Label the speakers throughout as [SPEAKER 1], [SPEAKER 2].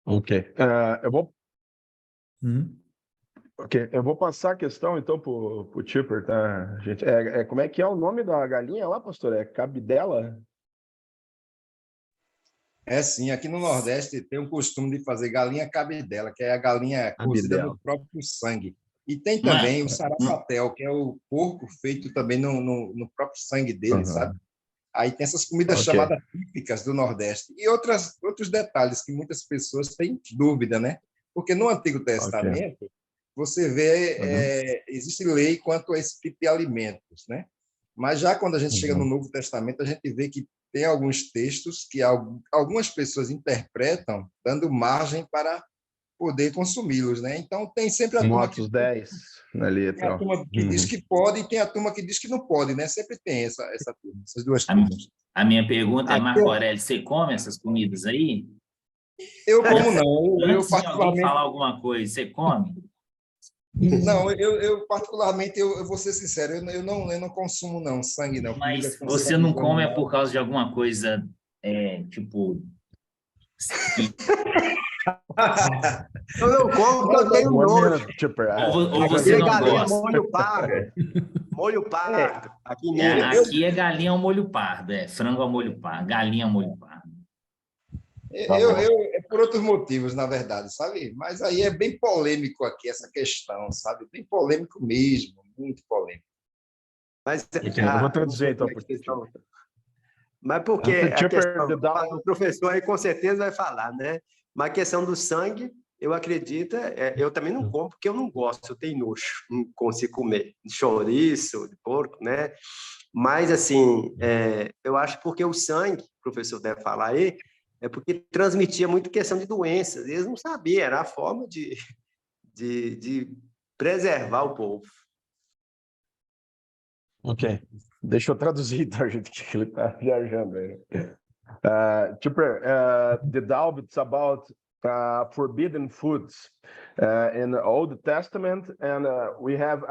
[SPEAKER 1] Ok. Eu vou passar a questão, então, para o Tipper, tá, gente? Como é que é o nome da galinha lá, pastor? É cabidela?
[SPEAKER 2] É sim, aqui no Nordeste tem o costume de fazer galinha cabidela, que é a galinha cozida
[SPEAKER 1] Cabidela.
[SPEAKER 2] no próprio sangue. E tem
[SPEAKER 3] Não é?
[SPEAKER 2] também o sarapatel, que é o porco feito também no próprio sangue dele, sabe? Aí tem essas comidas chamadas típicas do Nordeste. E outros detalhes que muitas pessoas têm dúvida, né? Porque no Antigo Testamento, você vê, existe lei quanto a esse tipo de alimentos, né? Mas já quando a gente chega no Novo Testamento, a gente vê que tem alguns textos que algumas pessoas interpretam dando margem para poder consumi-los, né? Então tem sempre a turma
[SPEAKER 1] Motos 10 na
[SPEAKER 2] tem a
[SPEAKER 1] letra.
[SPEAKER 2] turma que diz que pode e tem a turma que diz que não pode, né? Sempre tem essa turma, essas duas turmas.
[SPEAKER 3] A minha pergunta é,
[SPEAKER 2] Aqui
[SPEAKER 3] Marco Aurélio, você come essas comidas aí?
[SPEAKER 2] eu como não, eu
[SPEAKER 3] Antes de alguém
[SPEAKER 2] particularmente
[SPEAKER 3] falar alguma coisa, você come?
[SPEAKER 2] não, eu particularmente eu vou ser sincero, eu não consumo não sangue não, comida
[SPEAKER 3] Mas
[SPEAKER 2] com
[SPEAKER 3] você
[SPEAKER 2] sangue
[SPEAKER 3] não
[SPEAKER 2] de
[SPEAKER 3] come é por
[SPEAKER 2] animal.
[SPEAKER 3] causa de alguma coisa, tipo...
[SPEAKER 4] Eu não como porque eu tenho nojo.
[SPEAKER 3] Ou
[SPEAKER 4] Aqui
[SPEAKER 3] você
[SPEAKER 4] é
[SPEAKER 3] não
[SPEAKER 4] galinha
[SPEAKER 3] gosta?
[SPEAKER 4] molho pardo. Molho pardo. Aqui em Minas.
[SPEAKER 3] Aqui é galinha ao molho pardo, frango ao molho pardo, galinha ao molho pardo.
[SPEAKER 2] É por outros motivos, na verdade, sabe? Mas aí é bem polêmico aqui essa questão, sabe? Bem polêmico mesmo, muito polêmico.
[SPEAKER 4] Mas,
[SPEAKER 1] Eu vou traduzir então.
[SPEAKER 4] Mas porque a questão, o professor aí com certeza vai falar, né? Mas a questão do sangue, eu acredito, eu também não como porque eu não gosto, eu tenho nojo, não consigo comer chouriço, de porco, né? Mas, assim, eu acho porque o sangue, o professor deve falar aí, é porque transmitia muito questão de doenças, eles não sabiam, era a forma de preservar o povo.
[SPEAKER 1] Ok. Deixa eu traduzir, então, gente, que ele está viajando aí. The Dalb, it's about forbidden foods in the Old Testament, and we have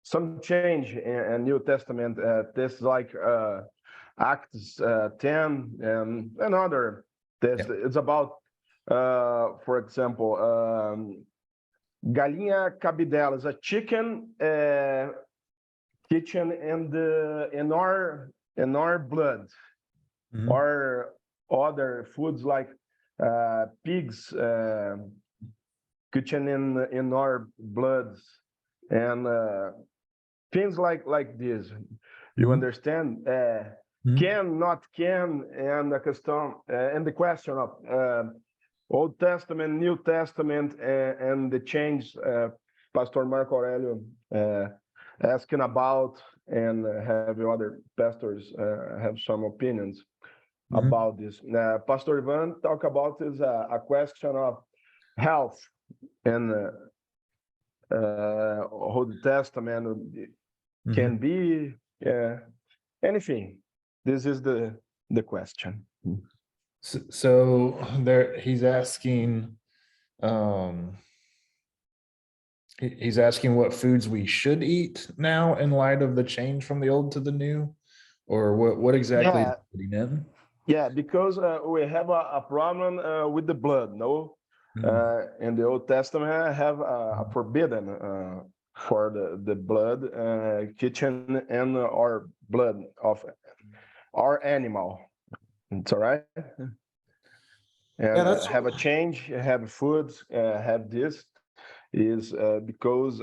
[SPEAKER 1] some change in New Testament. This like Acts 10 and another. It's about, for example, galinha cabidela is a chicken kitchen in our blood, or other foods like pigs kitchen in our bloods, and things like this. You understand? Can, not can, and the question of Old Testament, New Testament, and the change Pastor Marco Aurelio asking about, and have other pastors have some opinions about this. Pastor Ivan talk about is a question of health and Old Testament can be anything. This is the question.
[SPEAKER 5] So there, he's asking what foods we should eat now in light of the change from the old to the new, or what exactly is putting in?
[SPEAKER 1] Yeah, because we have a problem with the blood, no? In the Old Testament, I have a forbidden for the blood kitchen and our blood of our animal. It's all right. And have a change, have foods, have this is because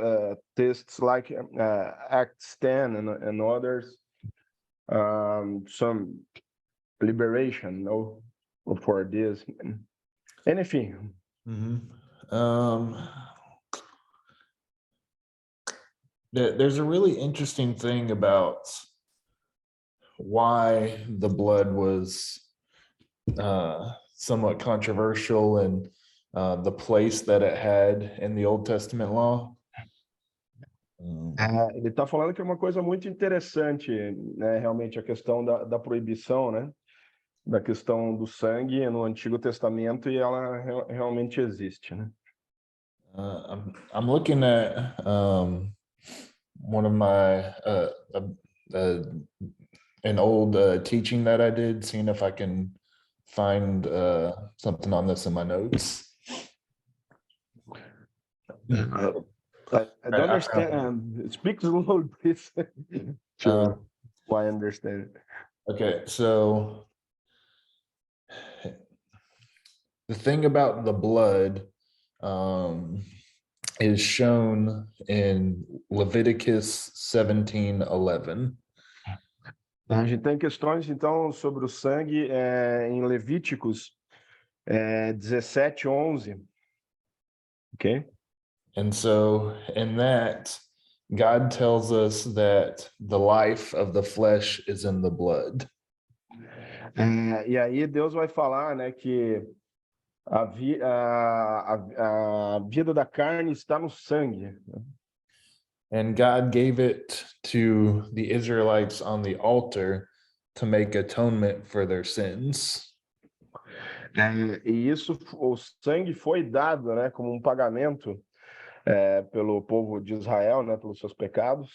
[SPEAKER 1] tastes like Acts 10 and others, some liberation, no, for this, anything.
[SPEAKER 5] There's a really interesting thing about why the blood was somewhat controversial and the place that it had in the Old Testament law.
[SPEAKER 1] Ele está falando que é uma coisa muito interessante, né, realmente a questão da proibição, né, da questão do sangue no Antigo Testamento, e ela realmente existe, né?
[SPEAKER 5] I'm looking at one of my an old teaching that I did, seeing if I can find something on this in my notes.
[SPEAKER 1] I don't understand. Speak slowly, please. Sure. I understand.
[SPEAKER 5] Okay, so the thing about the blood is shown in Leviticus 17:11.
[SPEAKER 1] A gente tem questões, então, sobre o sangue em Levíticos 17:11. Okay?
[SPEAKER 5] And so in that, God tells us that the life of the flesh is in the blood.
[SPEAKER 1] E aí Deus vai falar, né, que a vida da carne está no sangue.
[SPEAKER 5] And God gave it to the Israelites on the altar to make atonement for their sins.
[SPEAKER 1] E isso, o sangue foi dado, né, como pagamento pelo povo de Israel, né, pelos seus pecados.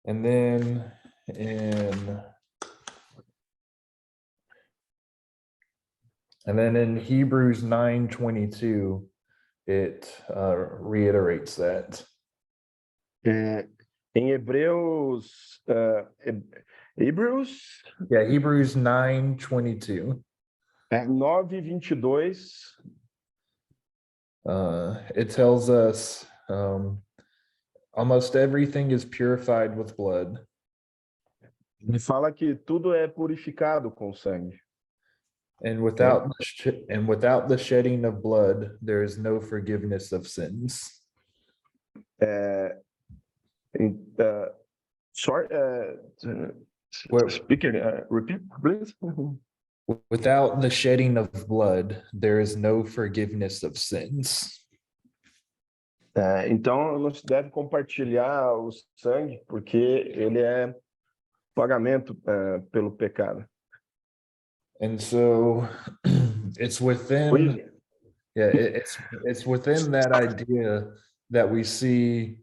[SPEAKER 5] And then in Hebrews 9:22, it reiterates that.
[SPEAKER 1] Em Hebreus,
[SPEAKER 5] Hebrews 9:22.
[SPEAKER 1] 9:22.
[SPEAKER 5] It tells us almost everything is purified with blood.
[SPEAKER 1] Ele fala que tudo é purificado com sangue.
[SPEAKER 5] And without the shedding of blood, there is no forgiveness of sins.
[SPEAKER 1] Speaker, repeat, please.
[SPEAKER 5] Without the shedding of blood, there is no forgiveness of sins.
[SPEAKER 1] Então, não se deve compartilhar o sangue, porque ele é pagamento pelo pecado.
[SPEAKER 5] And so it's within it's within that idea that we see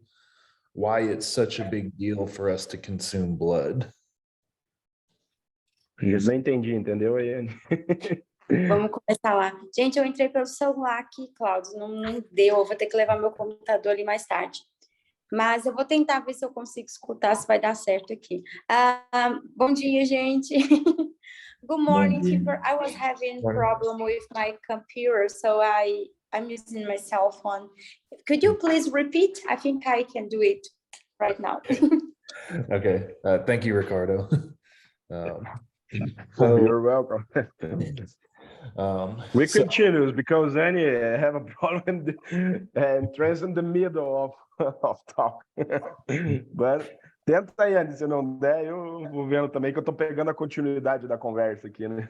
[SPEAKER 5] why it's such a big deal for us to consume blood.
[SPEAKER 1] Eu não entendi, entendeu, Aiane?
[SPEAKER 6] Vamos começar lá. Gente, eu entrei pelo celular aqui, Cláudio, não deu, eu vou ter que levar meu computador ali mais tarde. Mas eu vou tentar ver se eu consigo escutar, se vai dar certo aqui. Bom dia, gente. Good morning, Tipper. I was having problem with my computer, so I'm using my cell phone. Could you please repeat? I think I can do it right now.
[SPEAKER 5] Okay. Thank you, Ricardo.
[SPEAKER 1] You're welcome. We continue because Annie have a problem and trans in the middle of talk. But tenta aí, Annie, se não der, eu vou vendo também que eu tô pegando a continuidade da conversa aqui, né?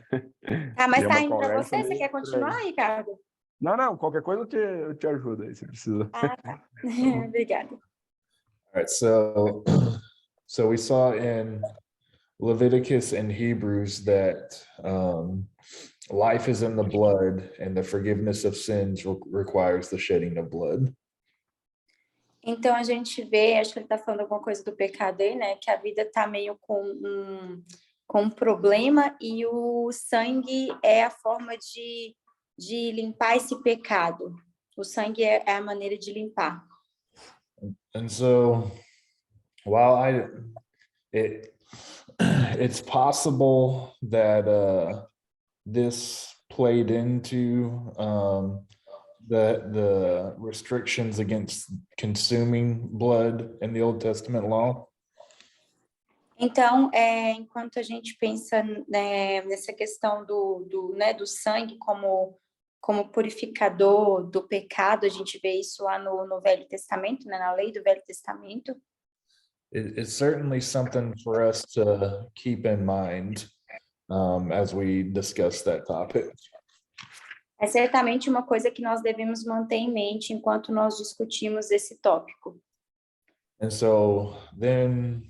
[SPEAKER 6] Mas tá indo para você? Você quer continuar, Ricardo?
[SPEAKER 1] Não, qualquer coisa eu te ajudo aí, se precisa.
[SPEAKER 6] Tá. Obrigada.
[SPEAKER 5] All right, so we saw in Leviticus and Hebrews that life is in the blood and the forgiveness of sins requires the shedding of blood.
[SPEAKER 6] Então a gente vê, acho que ele está falando alguma coisa do pecado aí, né? Que a vida está meio com um problema e o sangue é a forma de limpar esse pecado. O sangue é a maneira de limpar.
[SPEAKER 5] And so, while it's possible that this played into the restrictions against consuming blood in the Old Testament law.
[SPEAKER 6] Então, enquanto a gente pensa nessa questão do sangue como purificador do pecado, a gente vê isso lá no Velho Testamento, né, na lei do Velho Testamento.
[SPEAKER 5] It's certainly something for us to keep in mind as we discuss that topic.
[SPEAKER 6] É certamente uma coisa que nós devemos manter em mente enquanto nós discutimos esse tópico.
[SPEAKER 5] And so then,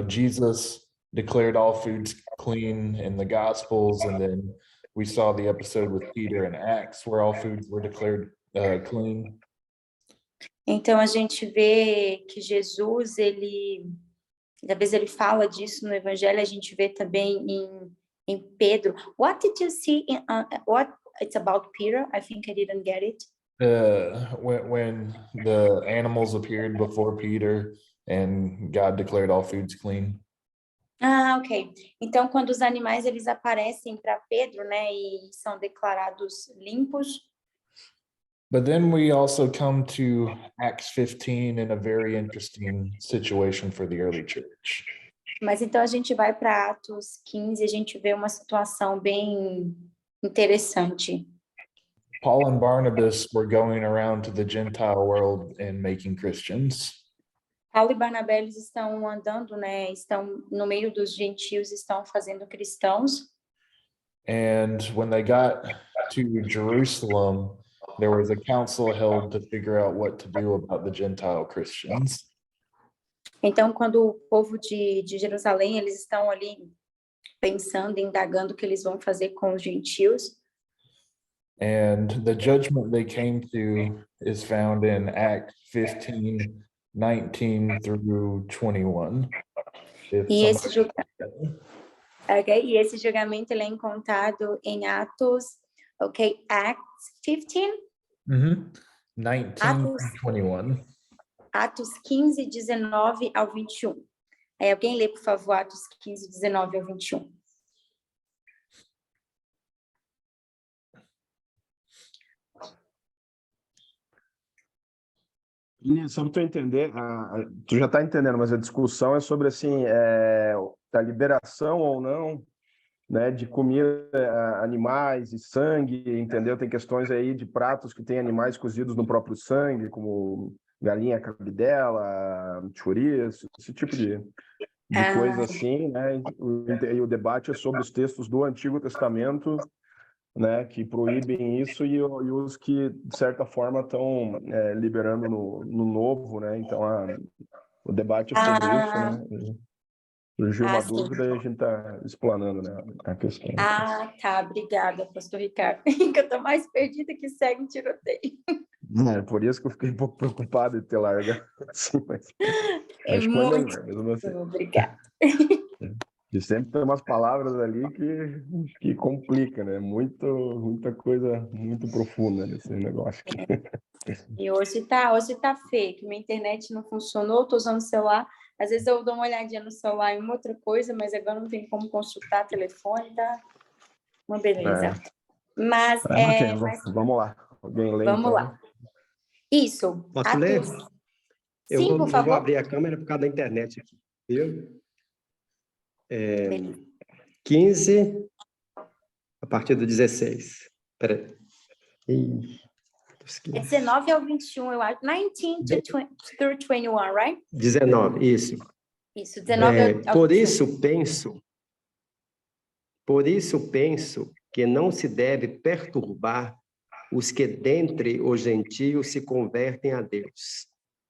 [SPEAKER 5] Jesus declared all foods clean in the Gospels, and then we saw the episode with Peter in Acts where all foods were declared clean.
[SPEAKER 6] Então a gente vê que Jesus, às vezes ele fala disso no Evangelho, a gente vê também Em Pedro. What did you see in what it's about Peter? I think I didn't get it.
[SPEAKER 5] When the animals appeared before Peter and God declared all foods clean.
[SPEAKER 6] Ah, ok. Então, quando os animais eles aparecem para Pedro, né, e são declarados limpos.
[SPEAKER 5] But then we also come to Acts 15 in a very interesting situation for the early church.
[SPEAKER 6] Mas então a gente vai para Atos 15 e a gente vê uma situação bem interessante.
[SPEAKER 5] Paul and Barnabas were going around to the Gentile world and making Christians.
[SPEAKER 6] Paulo e Barnabé eles estão andando, né? Estão no meio dos gentios, estão fazendo cristãos.
[SPEAKER 5] And when they got to Jerusalem, there was a council held to figure out what to do about the Gentile Christians.
[SPEAKER 6] Então, quando o povo de Jerusalém, eles estão ali pensando, indagando o que eles vão fazer com os gentios.
[SPEAKER 5] And the judgment they came to is found in Acts 15, 19 through 21.
[SPEAKER 6] E esse julgamento ele é encontrado em Atos, ok? Acts 15?
[SPEAKER 5] 19 to 21.
[SPEAKER 6] Atos 15, 19 ao 21. Aí alguém lê, por favor, Atos 15, 19 ao 21.
[SPEAKER 1] Só para tu entender, tu já está entendendo, mas a discussão é sobre assim, a liberação ou não, né, de comida, animais e sangue, entendeu? Tem questões aí de pratos que tem animais cozidos no próprio sangue, como galinha cabidela, chouriço, esse tipo de coisa assim, né? E o debate é sobre os textos do Antigo Testamento, né, que proíbem isso e os que, de certa forma, estão liberando no Novo, né? Então, o debate é sobre isso, né? Surgiu uma dúvida e a gente está explanando, né, a questão.
[SPEAKER 6] Ah, tá. Obrigada, pastor Ricardo. Que eu estou mais perdida que segue em tiroteio.
[SPEAKER 1] Por isso que eu fiquei um pouco preocupado de ter largado assim, mas acho que foi melhor, mesmo assim.
[SPEAKER 6] Obrigada.
[SPEAKER 1] E sempre tem umas palavras ali que complica, né? Muita coisa muito profunda nesse negócio aqui.
[SPEAKER 6] E hoje tá feio, que minha internet não funcionou, estou usando o celular. Às vezes eu dou uma olhadinha no celular em uma outra coisa, mas agora não tem como consultar telefone, tá? Uma beleza. Mas,
[SPEAKER 1] vamos lá. Alguém lê,
[SPEAKER 6] vamos
[SPEAKER 1] então?
[SPEAKER 6] lá. Isso.
[SPEAKER 4] Posso ler?
[SPEAKER 6] Sim, por favor.
[SPEAKER 4] Eu vou abrir a câmera por causa da internet aqui, viu? 15, a partir do 16. Espera aí.
[SPEAKER 6] É 19 ao 21, eu acho. 19 through 21, right?
[SPEAKER 4] 19, isso.
[SPEAKER 6] Isso, 19 ao 21.
[SPEAKER 4] Por isso penso que não se deve perturbar os que dentre os gentios se convertem a Deus,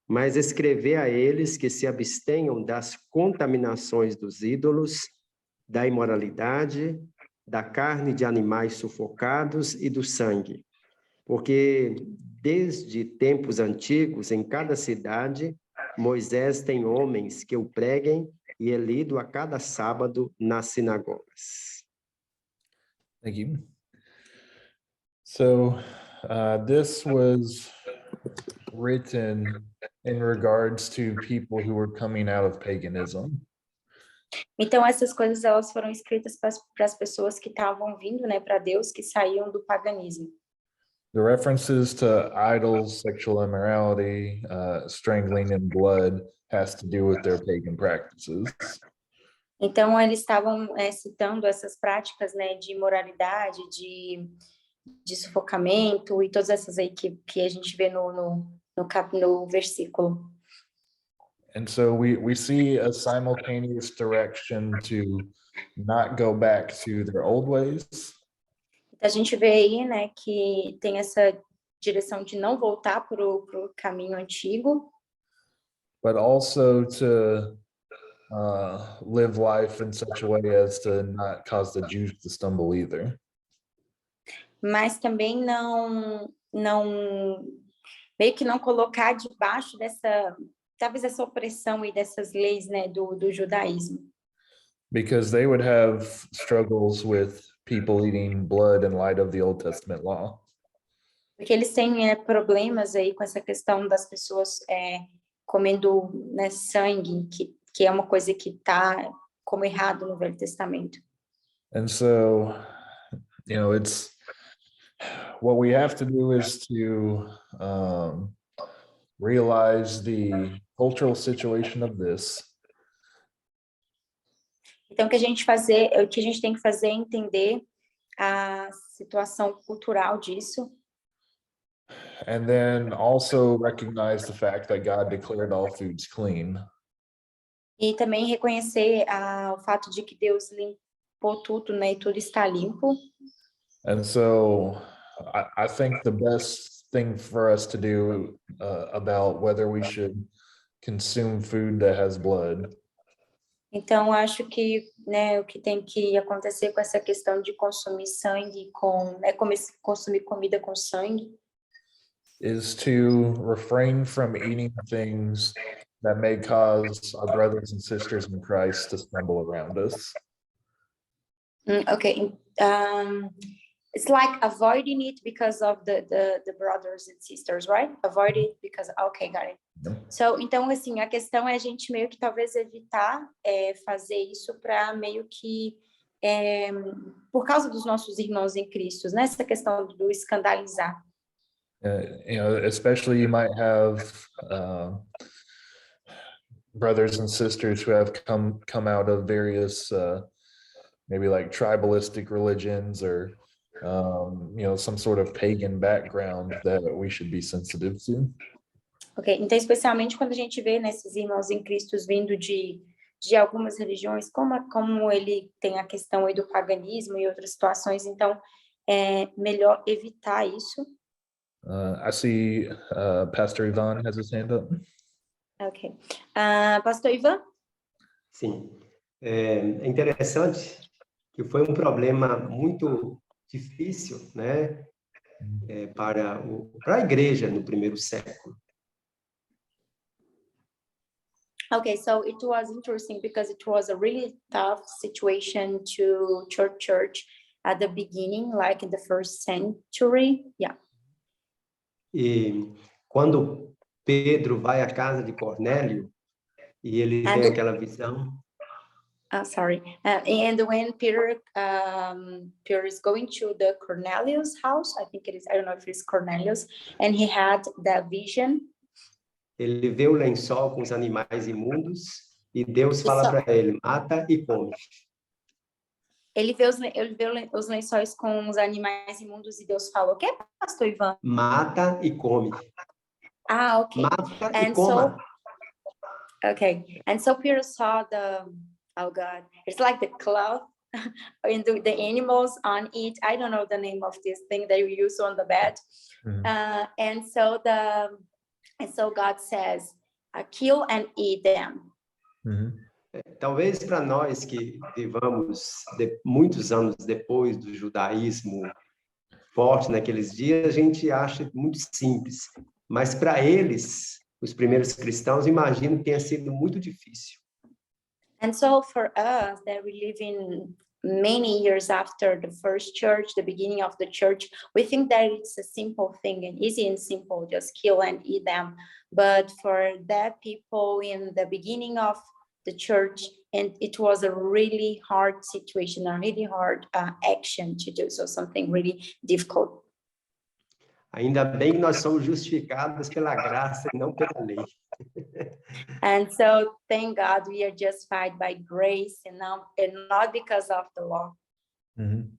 [SPEAKER 4] mas escrever a eles que se abstenham das contaminações dos ídolos, da imoralidade, da carne de animais sufocados e do sangue. Porque desde tempos antigos, em cada cidade, Moisés tem homens que o preguem e é lido a cada sábado nas sinagogas.
[SPEAKER 5] Thank you. So this was written in regards to people who were coming out of paganism.
[SPEAKER 6] Então, essas coisas elas foram escritas para as pessoas que estavam vindo, né, para Deus, que saíam do paganismo.
[SPEAKER 5] The references to idols, sexual immorality, strangling and blood has to do with their pagan practices.
[SPEAKER 6] Então, eles estavam citando essas práticas, né, de imoralidade, de sufocamento e todas essas aí que a gente vê no versículo.
[SPEAKER 5] And so we see a simultaneous direction to not go back to their old ways.
[SPEAKER 6] A gente vê aí, né, que tem essa direção de não voltar para o caminho antigo.
[SPEAKER 5] But also to live life in such a way as to not cause the Jews to stumble either.
[SPEAKER 6] Mas também meio que não colocar debaixo talvez essa opressão e dessas leis, né, do judaísmo.
[SPEAKER 5] Because they would have struggles with people eating blood in light of the Old Testament law.
[SPEAKER 6] Porque eles têm problemas aí com essa questão das pessoas comendo, né, sangue, que é uma coisa que está como errado no Velho Testamento.
[SPEAKER 5] And so, it's what we have to do is to realize the cultural situation of this.
[SPEAKER 6] Então, o que a gente tem que fazer é entender a situação cultural disso.
[SPEAKER 5] And then also recognize the fact that God declared all foods clean.
[SPEAKER 6] E também reconhecer o fato de que Deus limpou tudo, né? E tudo está limpo.
[SPEAKER 5] And so I think the best thing for us to do about whether we should consume food that has blood.
[SPEAKER 6] Então, acho que, né, o que tem que acontecer com essa questão de consumir sangue consumir comida com sangue,
[SPEAKER 5] is to refrain from eating things that may cause our brothers and sisters in Christ to stumble around us.
[SPEAKER 6] Okay. It's like avoiding it because of the brothers and sisters, right? Avoid it because, okay, got it. So, então, assim, a questão é a gente meio que talvez evitar fazer isso para meio que, por causa dos nossos irmãos em Cristo, né? Essa questão do escandalizar.
[SPEAKER 5] Especially you might have brothers and sisters who have come out of various maybe like tribalistic religions or some sort of pagan background that we should be sensitive to.
[SPEAKER 6] Ok, então especialmente quando a gente vê nesses irmãos em Cristo vindo de algumas religiões, como ele tem a questão aí do paganismo e outras situações, então é melhor evitar isso.
[SPEAKER 5] I see Pastor Ivan has his hand up.
[SPEAKER 6] Ok. Pastor Ivan?
[SPEAKER 4] Sim. É interessante que foi um problema muito difícil, né, para a igreja no primeiro século.
[SPEAKER 6] Okay, so it was interesting because it was a really tough situation to church at the beginning, like in the first century. Yeah.
[SPEAKER 4] E quando Pedro vai à casa de Cornélio e ele tem aquela visão.
[SPEAKER 6] Sorry. And when Peter is going to the Cornelius house, I think it is, I don't know if it's Cornelius, and he had that vision.
[SPEAKER 4] Ele vê o lençol com os animais imundos e Deus fala para ele, mata e come.
[SPEAKER 6] Ele vê os lençóis com os animais imundos e Deus fala o quê, Pastor Ivan?
[SPEAKER 4] Mata e come.
[SPEAKER 6] Okay.
[SPEAKER 4] Mata e coma.
[SPEAKER 6] Okay. And so Peter saw oh God, it's like the cloth and the animals on it. I don't know the name of this thing that you use on the bed. Mm-hmm. And so God says, kill and eat them.
[SPEAKER 5] Mm-hmm.
[SPEAKER 4] Talvez para nós que vivamos muitos anos depois do judaísmo forte naqueles dias, a gente acha muito simples. Mas para eles, os primeiros cristãos, imagino que tenha sido muito difícil.
[SPEAKER 6] And so for us that we live in many years after the first church, the beginning of the church, we think that it's a simple thing and easy and simple, just kill and eat them. But for that people in the beginning of the church, and it was a really hard situation, a really hard action to do, so something really difficult.
[SPEAKER 4] Ainda bem que nós somos justificados pela graça e não pela lei.
[SPEAKER 6] And so, thank God, we are justified by grace and not because of the law.
[SPEAKER 5] Mm-hmm.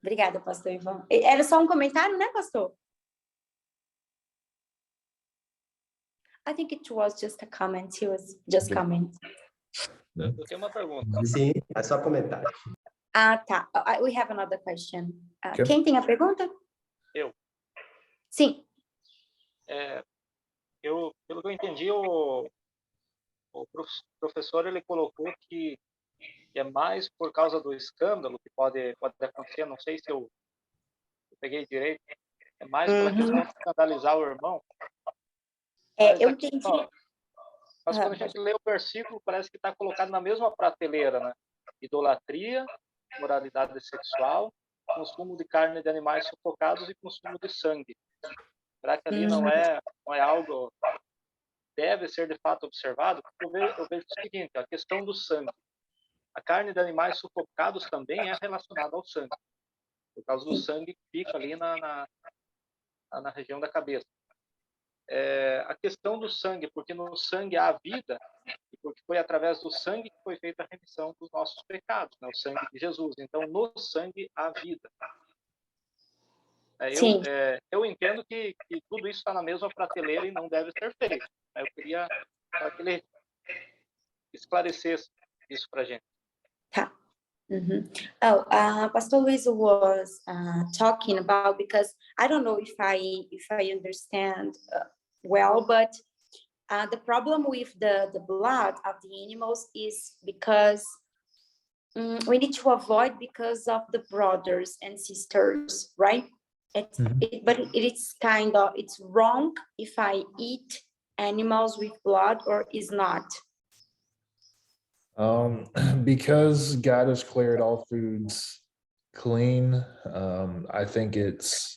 [SPEAKER 6] Obrigada, Pastor Ivan. Era só comentário, né, Pastor? I think it was just a comment. He was just comment.
[SPEAKER 7] Eu tenho uma pergunta.
[SPEAKER 4] Sim, é só comentário.
[SPEAKER 6] Tá. We have another question.
[SPEAKER 5] Okay.
[SPEAKER 6] Quem tem a pergunta?
[SPEAKER 7] Eu.
[SPEAKER 6] Sim.
[SPEAKER 7] Pelo que eu entendi, o professor ele colocou que é mais por causa do escândalo que pode acontecer. Não sei se eu peguei direito. É mais pela questão de escandalizar o irmão.
[SPEAKER 6] Eu entendi.
[SPEAKER 7] Mas quando a gente lê o versículo, parece que está colocado na mesma prateleira, né? Idolatria, moralidade sexual, consumo de carne de animais sufocados e consumo de sangue. Será que ali não é algo que deve ser de fato observado? Eu vejo o seguinte, a questão do sangue. A carne de animais sufocados também é relacionada ao sangue, por causa do sangue que fica ali na região da cabeça. A questão do sangue, porque no sangue há vida, e porque foi através do sangue que foi feita a remissão dos nossos pecados, né? O sangue de Jesus. Então, no sangue há vida. Eu entendo que tudo isso está na mesma prateleira e não deve ser feito. Eu queria que ele esclarecesse isso para a gente.
[SPEAKER 6] Tá. Oh, Pastor Luis was talking about, because I don't know if I understand well, but the problem with the blood of the animals is because we need to avoid because of the brothers and sisters, right? But it's it's wrong if I eat animals with blood, or is not?
[SPEAKER 5] Because God has cleared all foods clean, I think it's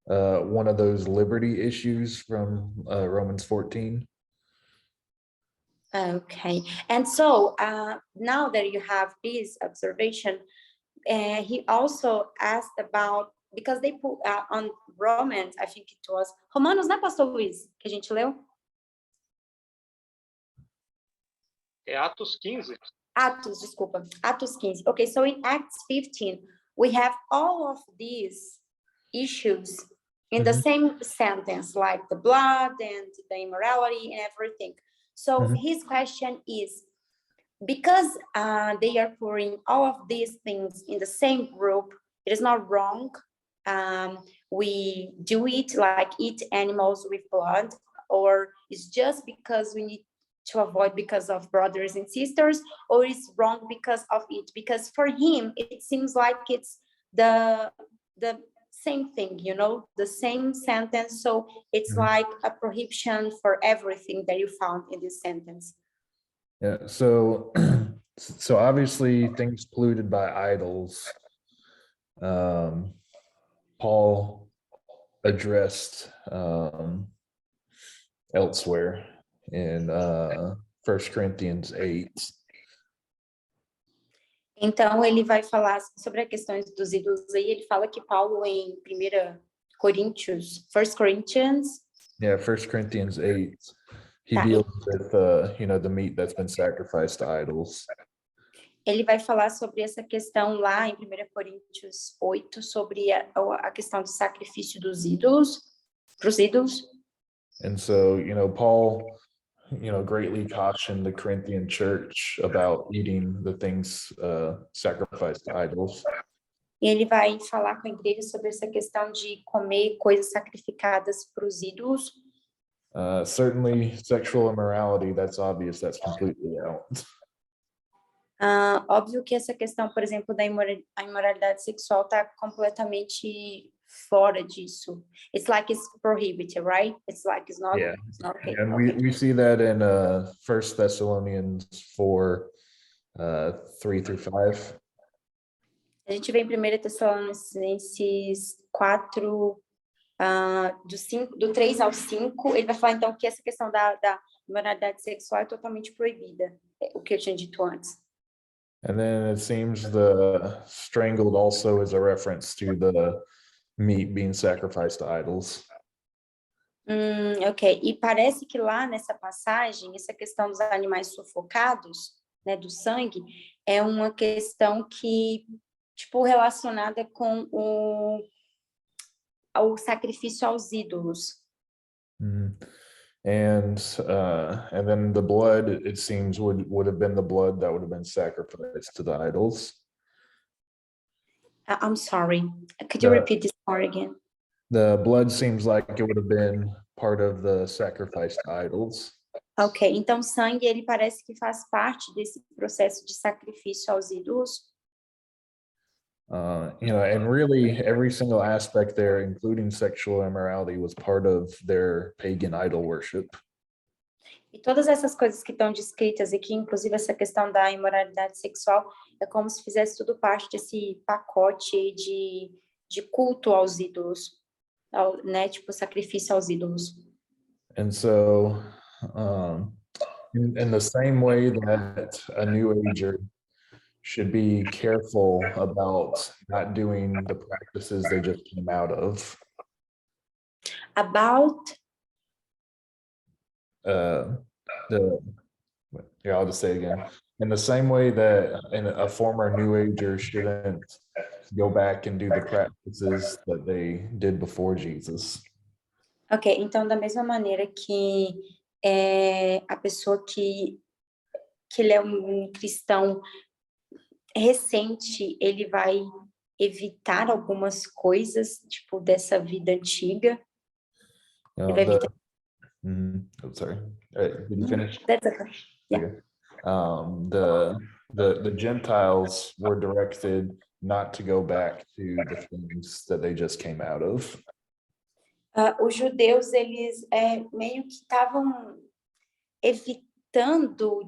[SPEAKER 5] one of those liberty issues from Romans 14.
[SPEAKER 6] Okay, and so now that you have this observation, he also asked about, because they put on Romans, I think it was Romanos, né, Pastor Luiz, que a gente leu?
[SPEAKER 7] É Atos 15.
[SPEAKER 6] Atos, desculpa, Atos 15. Okay, so in Acts 15, we have all of these issues in the same sentence, like the blood and the immorality and everything. So his question is, because they are pouring all of these things in the same group, it is not wrong. We do it, like eat animals with blood, or it's just because we need to avoid because of brothers and sisters, or it's wrong because of it? Because for him, it seems like it's the same thing, you know, the same sentence. So it's like a prohibition for everything that you found in this sentence.
[SPEAKER 5] Yeah, so so obviously things polluted by idols, Paul addressed elsewhere in 1 Corinthians 8.
[SPEAKER 6] Então, ele vai falar sobre a questão dos ídolos aí. Ele fala que Paulo, em 1 Coríntios, 1 Corinthians.
[SPEAKER 5] Yeah, 1 Corinthians 8. He deals with, the meat that's been sacrificed to idols.
[SPEAKER 6] Ele vai falar sobre essa questão lá em 1 Coríntios 8, sobre a questão do sacrifício dos ídolos, para os ídolos.
[SPEAKER 5] And so, Paul, greatly cautioned the Corinthian church about eating the things sacrificed to idols.
[SPEAKER 6] E ele vai falar com a igreja sobre essa questão de comer coisas sacrificadas para os ídolos.
[SPEAKER 5] Certainly sexual immorality, that's obvious, that's completely out.
[SPEAKER 6] Óbvio que essa questão, por exemplo, da imoralidade sexual está completamente fora disso. It's like it's prohibited, right? It's like it's not,
[SPEAKER 5] Yeah.
[SPEAKER 6] it's not okay.
[SPEAKER 5] And we see that in 1 Thessalonians 4, 3-5.
[SPEAKER 6] A gente vê em 1 Tessalonicenses 4, do 3 ao 5, ele vai falar então que essa questão da imoralidade sexual é totalmente proibida, o que eu tinha dito antes.
[SPEAKER 5] And then it seems the strangled also is a reference to the meat being sacrificed to idols.
[SPEAKER 6] Ok, e parece que lá nessa passagem, essa questão dos animais sufocados, né, do sangue, é uma questão que, tipo, relacionada com o sacrifício aos ídolos.
[SPEAKER 5] And then the blood, it seems, would have been the blood that would have been sacrificed to the idols.
[SPEAKER 6] I'm sorry, could you repeat this part again?
[SPEAKER 5] The blood seems like it would have been part of the sacrifice to idols.
[SPEAKER 6] Ok, então sangue, ele parece que faz parte desse processo de sacrifício aos ídolos.
[SPEAKER 5] And really every single aspect there, including sexual immorality, was part of their pagan idol worship.
[SPEAKER 6] E todas essas coisas que estão descritas aqui, inclusive essa questão da imoralidade sexual, é como se fizesse tudo parte desse pacote de culto aos ídolos, né? Tipo, sacrifício aos ídolos.
[SPEAKER 5] And so, in the same way that a new ager should be careful about not doing the practices they just came out of.
[SPEAKER 6] About
[SPEAKER 5] I'll just say it again. In the same way that a former new ager shouldn't go back and do the practices that they did before Jesus.
[SPEAKER 6] Ok, então da mesma maneira que a pessoa que ele é um cristão recente, ele vai evitar algumas coisas, tipo, dessa vida antiga. Ele vai evitar...
[SPEAKER 5] Oh, sorry. Did you finish?
[SPEAKER 6] That's okay. Yeah.
[SPEAKER 5] Okay. The Gentiles were directed not to go back to the things that they just came out of.
[SPEAKER 6] Os judeus, eles meio que estavam evitando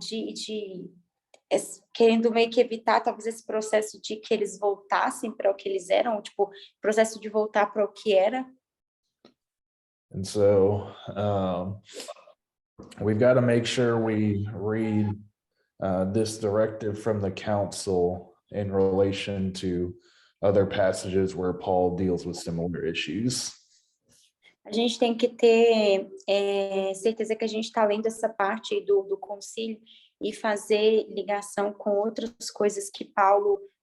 [SPEAKER 6] querendo meio que evitar talvez esse processo de que eles voltassem para o que eles eram, tipo, processo de voltar para o que era.
[SPEAKER 5] And so we've got to make sure we read this directive from the council in relation to other passages where Paul deals with similar issues.
[SPEAKER 6] A gente tem que ter certeza que a gente está lendo essa parte do concílio e fazer ligação com outras coisas que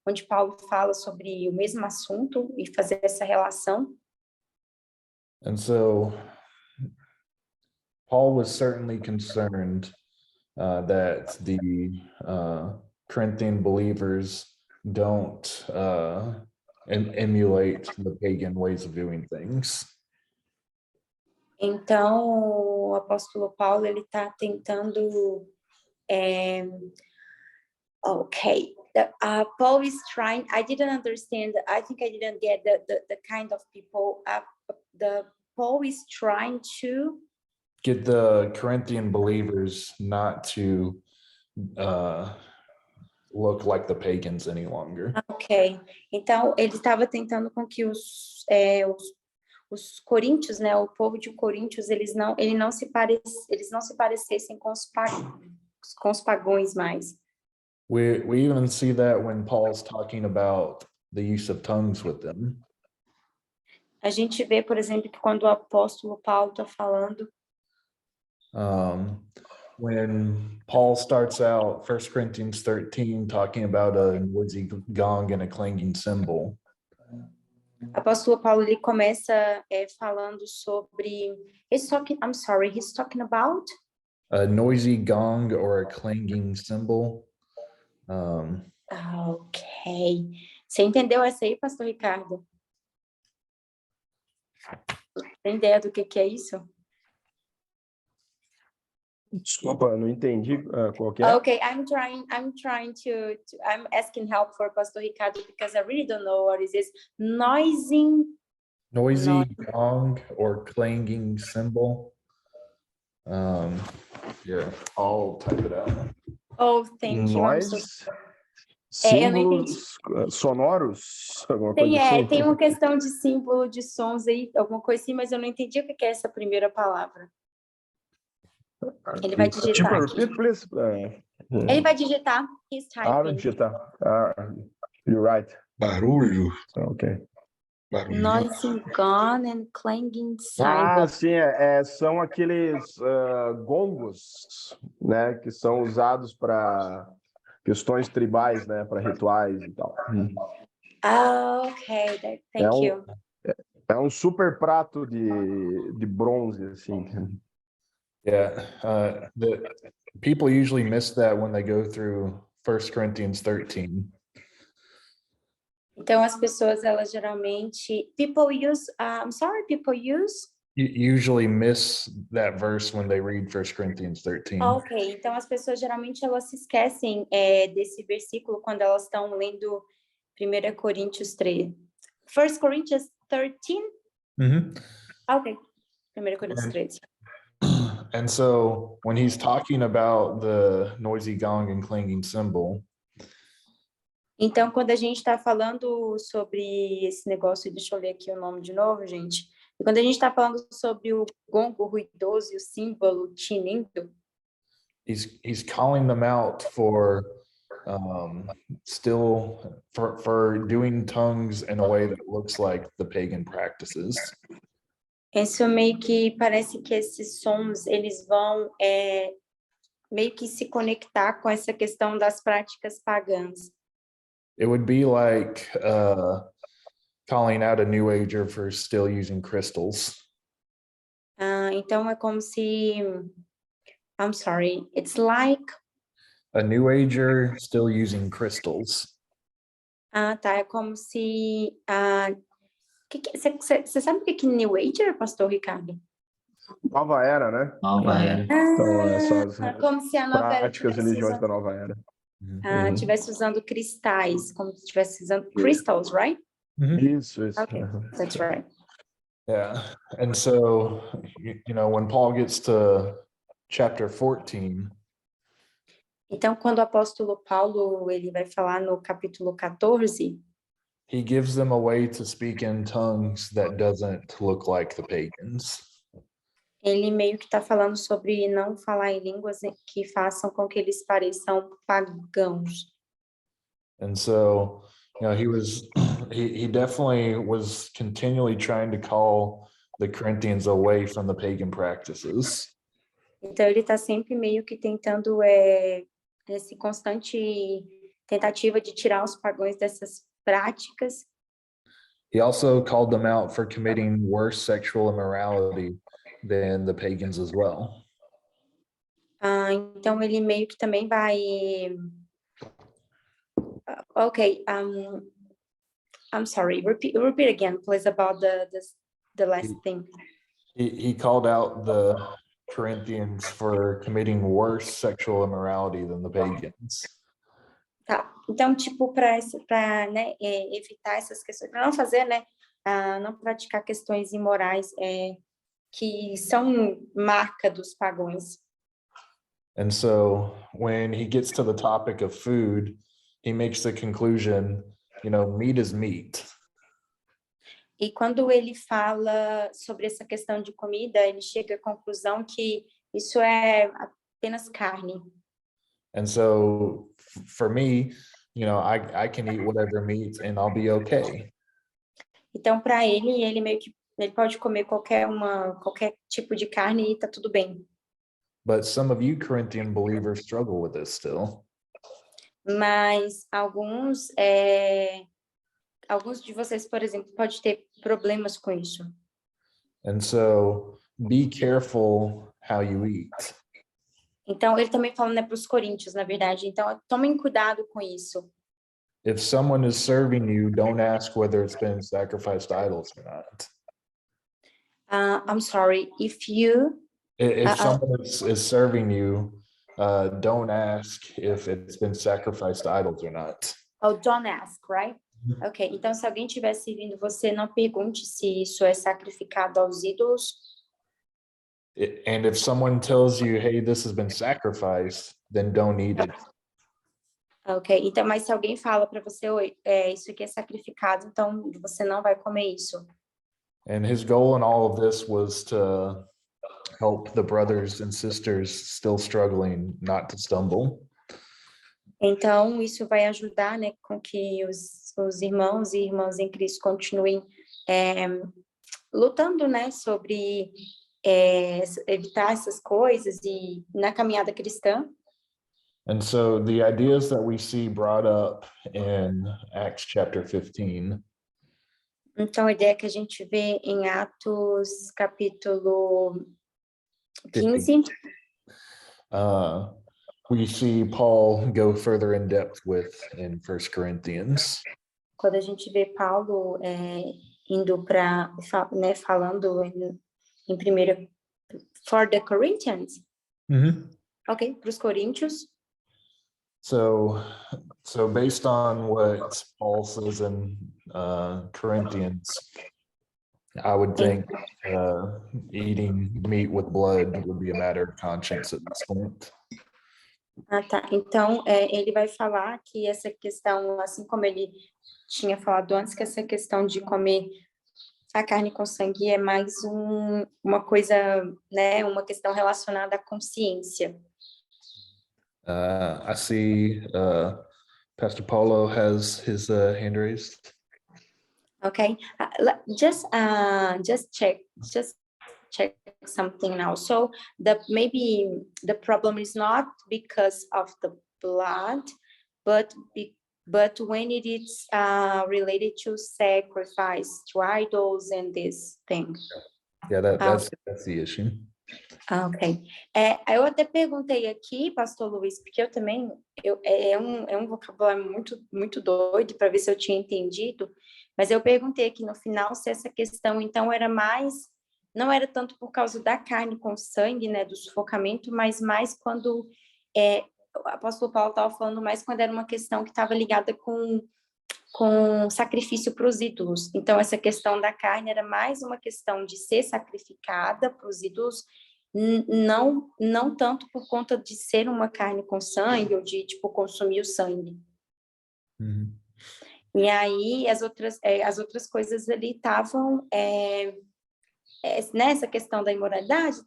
[SPEAKER 6] onde Paulo fala sobre o mesmo assunto e fazer essa relação.
[SPEAKER 5] And so Paul was certainly concerned that the Corinthian believers don't emulate the pagan ways of doing things.
[SPEAKER 6] Então, o apóstolo Paulo, ele está tentando... Paul is trying... I didn't understand. I think I didn't get the kind of people... Paul is trying to...
[SPEAKER 5] Get the Corinthian believers not to look like the pagans any longer.
[SPEAKER 6] Ok. Então, ele estava tentando com que os coríntios, né, o povo de Coríntios, eles não se parecessem com os pagãos mais.
[SPEAKER 5] We even see that when Paul's talking about the use of tongues with them.
[SPEAKER 6] A gente vê, por exemplo, que quando o apóstolo Paulo está falando,
[SPEAKER 5] when Paul starts out 1 Corinthians 13 talking about a noisy gong and a clanging cymbal.
[SPEAKER 6] O apóstolo Paulo, ele começa falando sobre... he's talking about?
[SPEAKER 5] A noisy gong or a clanging cymbal.
[SPEAKER 6] Ok. Você entendeu essa aí, pastor Ricardo? Tem ideia do que é isso?
[SPEAKER 1] Desculpa, não entendi qual que é.
[SPEAKER 6] Okay, I'm asking help for Pastor Ricardo because I really don't know what is this. Noisy
[SPEAKER 5] Gong or clanging cymbal. Yeah, I'll type it out.
[SPEAKER 6] Oh, thank you.
[SPEAKER 1] Noise, símbolos sonoros, alguma coisa assim.
[SPEAKER 6] Tem uma questão de símbolo de sons aí, alguma coisa assim, mas eu não entendi o que é essa primeira palavra. Ele vai digitar aqui. Ele vai digitar. He's typing.
[SPEAKER 1] Digitar. You're right.
[SPEAKER 8] Barulho.
[SPEAKER 1] Ok.
[SPEAKER 6] Noisy gong and clanging cymbal.
[SPEAKER 1] Sim, são aqueles gongos, né, que são usados para questões tribais, né, para rituais e tal.
[SPEAKER 6] Ok, thank you.
[SPEAKER 1] É um super prato de bronze, assim.
[SPEAKER 5] Yeah, the people usually miss that when they go through 1 Corinthians 13.
[SPEAKER 6] Então as pessoas, elas geralmente
[SPEAKER 5] Usually miss that verse when they read 1 Corinthians 13.
[SPEAKER 6] Ok, então as pessoas geralmente elas se esquecem desse versículo quando elas estão lendo 1 Coríntios 13. 1 Corinthians 13?
[SPEAKER 5] Mm-hmm.
[SPEAKER 6] Ok, 1 Coríntios 13.
[SPEAKER 5] And so when he's talking about the noisy gong and clanging cymbal,
[SPEAKER 6] Então, quando a gente está falando sobre esse negócio, deixa eu ler aqui o nome de novo, gente. E quando a gente está falando sobre o gongo ruidoso e o símbolo tinindo,
[SPEAKER 5] he's calling them out for for doing tongues in a way that looks like the pagan practices.
[SPEAKER 6] isso meio que parece que esses sons, eles vão meio que se conectar com essa questão das práticas pagãs.
[SPEAKER 5] It would be like calling out a New Ager for still using crystals.
[SPEAKER 6] Então, é como se... I'm sorry, it's like...
[SPEAKER 5] A New Ager still using crystals.
[SPEAKER 6] Tá, é como se... Você sabe o que é New Ager, pastor Ricardo?
[SPEAKER 1] Nova era, né?
[SPEAKER 3] Nova era.
[SPEAKER 1] Então, são as
[SPEAKER 6] Como se a nova era
[SPEAKER 1] práticas religiões da nova era.
[SPEAKER 6] estivesse usando cristais, como se estivesse usando crystals, right?
[SPEAKER 1] Isso.
[SPEAKER 6] Okay, that's right.
[SPEAKER 5] Yeah. And so, when Paul gets to chapter 14,
[SPEAKER 6] então, quando o apóstolo Paulo ele vai falar no capítulo 14,
[SPEAKER 5] he gives them a way to speak in tongues that doesn't look like the pagans.
[SPEAKER 6] Ele meio que está falando sobre não falar em línguas que façam com que eles pareçam pagãos.
[SPEAKER 5] And so, he definitely was continually trying to call the Corinthians away from the pagan practices.
[SPEAKER 6] Então, ele está sempre meio que tentando esse constante tentativa de tirar os pagãos dessas práticas.
[SPEAKER 5] He also called them out for committing worse sexual immorality than the pagans as well.
[SPEAKER 6] Então, ele meio que também vai... Okay, I'm sorry, repeat again, please, about the last thing.
[SPEAKER 5] He called out the Corinthians for committing worse sexual immorality than the pagans.
[SPEAKER 6] Tá, então, tipo, para evitar essas questões, para não fazer, não praticar questões imorais que são marca dos pagãos.
[SPEAKER 5] And so when he gets to the topic of food, he makes the conclusion, meat is meat.
[SPEAKER 6] E quando ele fala sobre essa questão de comida, ele chega à conclusão que isso é apenas carne.
[SPEAKER 5] And so for me, I can eat whatever meat and I'll be okay.
[SPEAKER 6] Então, para ele meio que ele pode comer qualquer tipo de carne e tá tudo bem.
[SPEAKER 5] But some of you Corinthian believers struggle with this still.
[SPEAKER 6] Mas alguns de vocês, por exemplo, pode ter problemas com isso.
[SPEAKER 5] And so be careful how you eat.
[SPEAKER 6] Então, ele também fala, para os coríntios, na verdade. Então, tomem cuidado com isso.
[SPEAKER 5] If someone is serving you, don't ask whether it's been sacrificed to idols or not.
[SPEAKER 6] I'm sorry, if
[SPEAKER 5] someone is serving you, don't ask if it's been sacrificed to idols or not.
[SPEAKER 6] Oh, don't ask, right? Ok, então se alguém estiver servindo você, não pergunte se isso é sacrificado aos ídolos.
[SPEAKER 5] And if someone tells you, hey, this has been sacrificed, then don't eat it.
[SPEAKER 6] Ok, então, mas se alguém fala para você, oi, isso aqui é sacrificado, então você não vai comer isso.
[SPEAKER 5] And his goal in all of this was to help the brothers and sisters still struggling not to stumble.
[SPEAKER 6] Então, isso vai ajudar, com que os irmãos e irmãs em Cristo continuem lutando, sobre evitar essas coisas e na caminhada cristã.
[SPEAKER 5] And so the ideas that we see brought up in Acts chapter 15.
[SPEAKER 6] Então, a ideia que a gente vê em Atos capítulo 15.
[SPEAKER 5] We see Paul go further in depth with in 1 Corinthians.
[SPEAKER 6] Quando a gente vê Paulo indo para, falando em primeiro, for the Corinthians. Ok, para os coríntios.
[SPEAKER 5] So based on what Paul says in Corinthians, I would think eating meat with blood would be a matter of conscience at this point.
[SPEAKER 6] Ah, tá. Então, ele vai falar que essa questão, assim como ele tinha falado antes, que essa questão de comer a carne com sangue é mais uma coisa, né, uma questão relacionada à consciência.
[SPEAKER 5] I see Pastor Paulo has his hand raised.
[SPEAKER 6] Okay, just check something now. So maybe the problem is not because of the blood, but when it is related to sacrifice to idols and this thing.
[SPEAKER 5] Yeah, that's the issue.
[SPEAKER 6] Ok. Eu até perguntei aqui, Pastor Luiz, porque eu também é um vocabulário muito doido para ver se eu tinha entendido, mas eu perguntei aqui no final se essa questão então era não era tanto por causa da carne com sangue, né, do sufocamento, mas mais quando o apóstolo Paulo estava falando mais quando era uma questão que estava ligada com sacrifício para os ídolos. Então, essa questão da carne era mais uma questão de ser sacrificada para os ídolos, não tanto por conta de ser uma carne com sangue ou de, tipo, consumir o sangue.
[SPEAKER 5] Uhum.
[SPEAKER 6] E aí, as outras coisas ali estavam... nessa questão da imoralidade,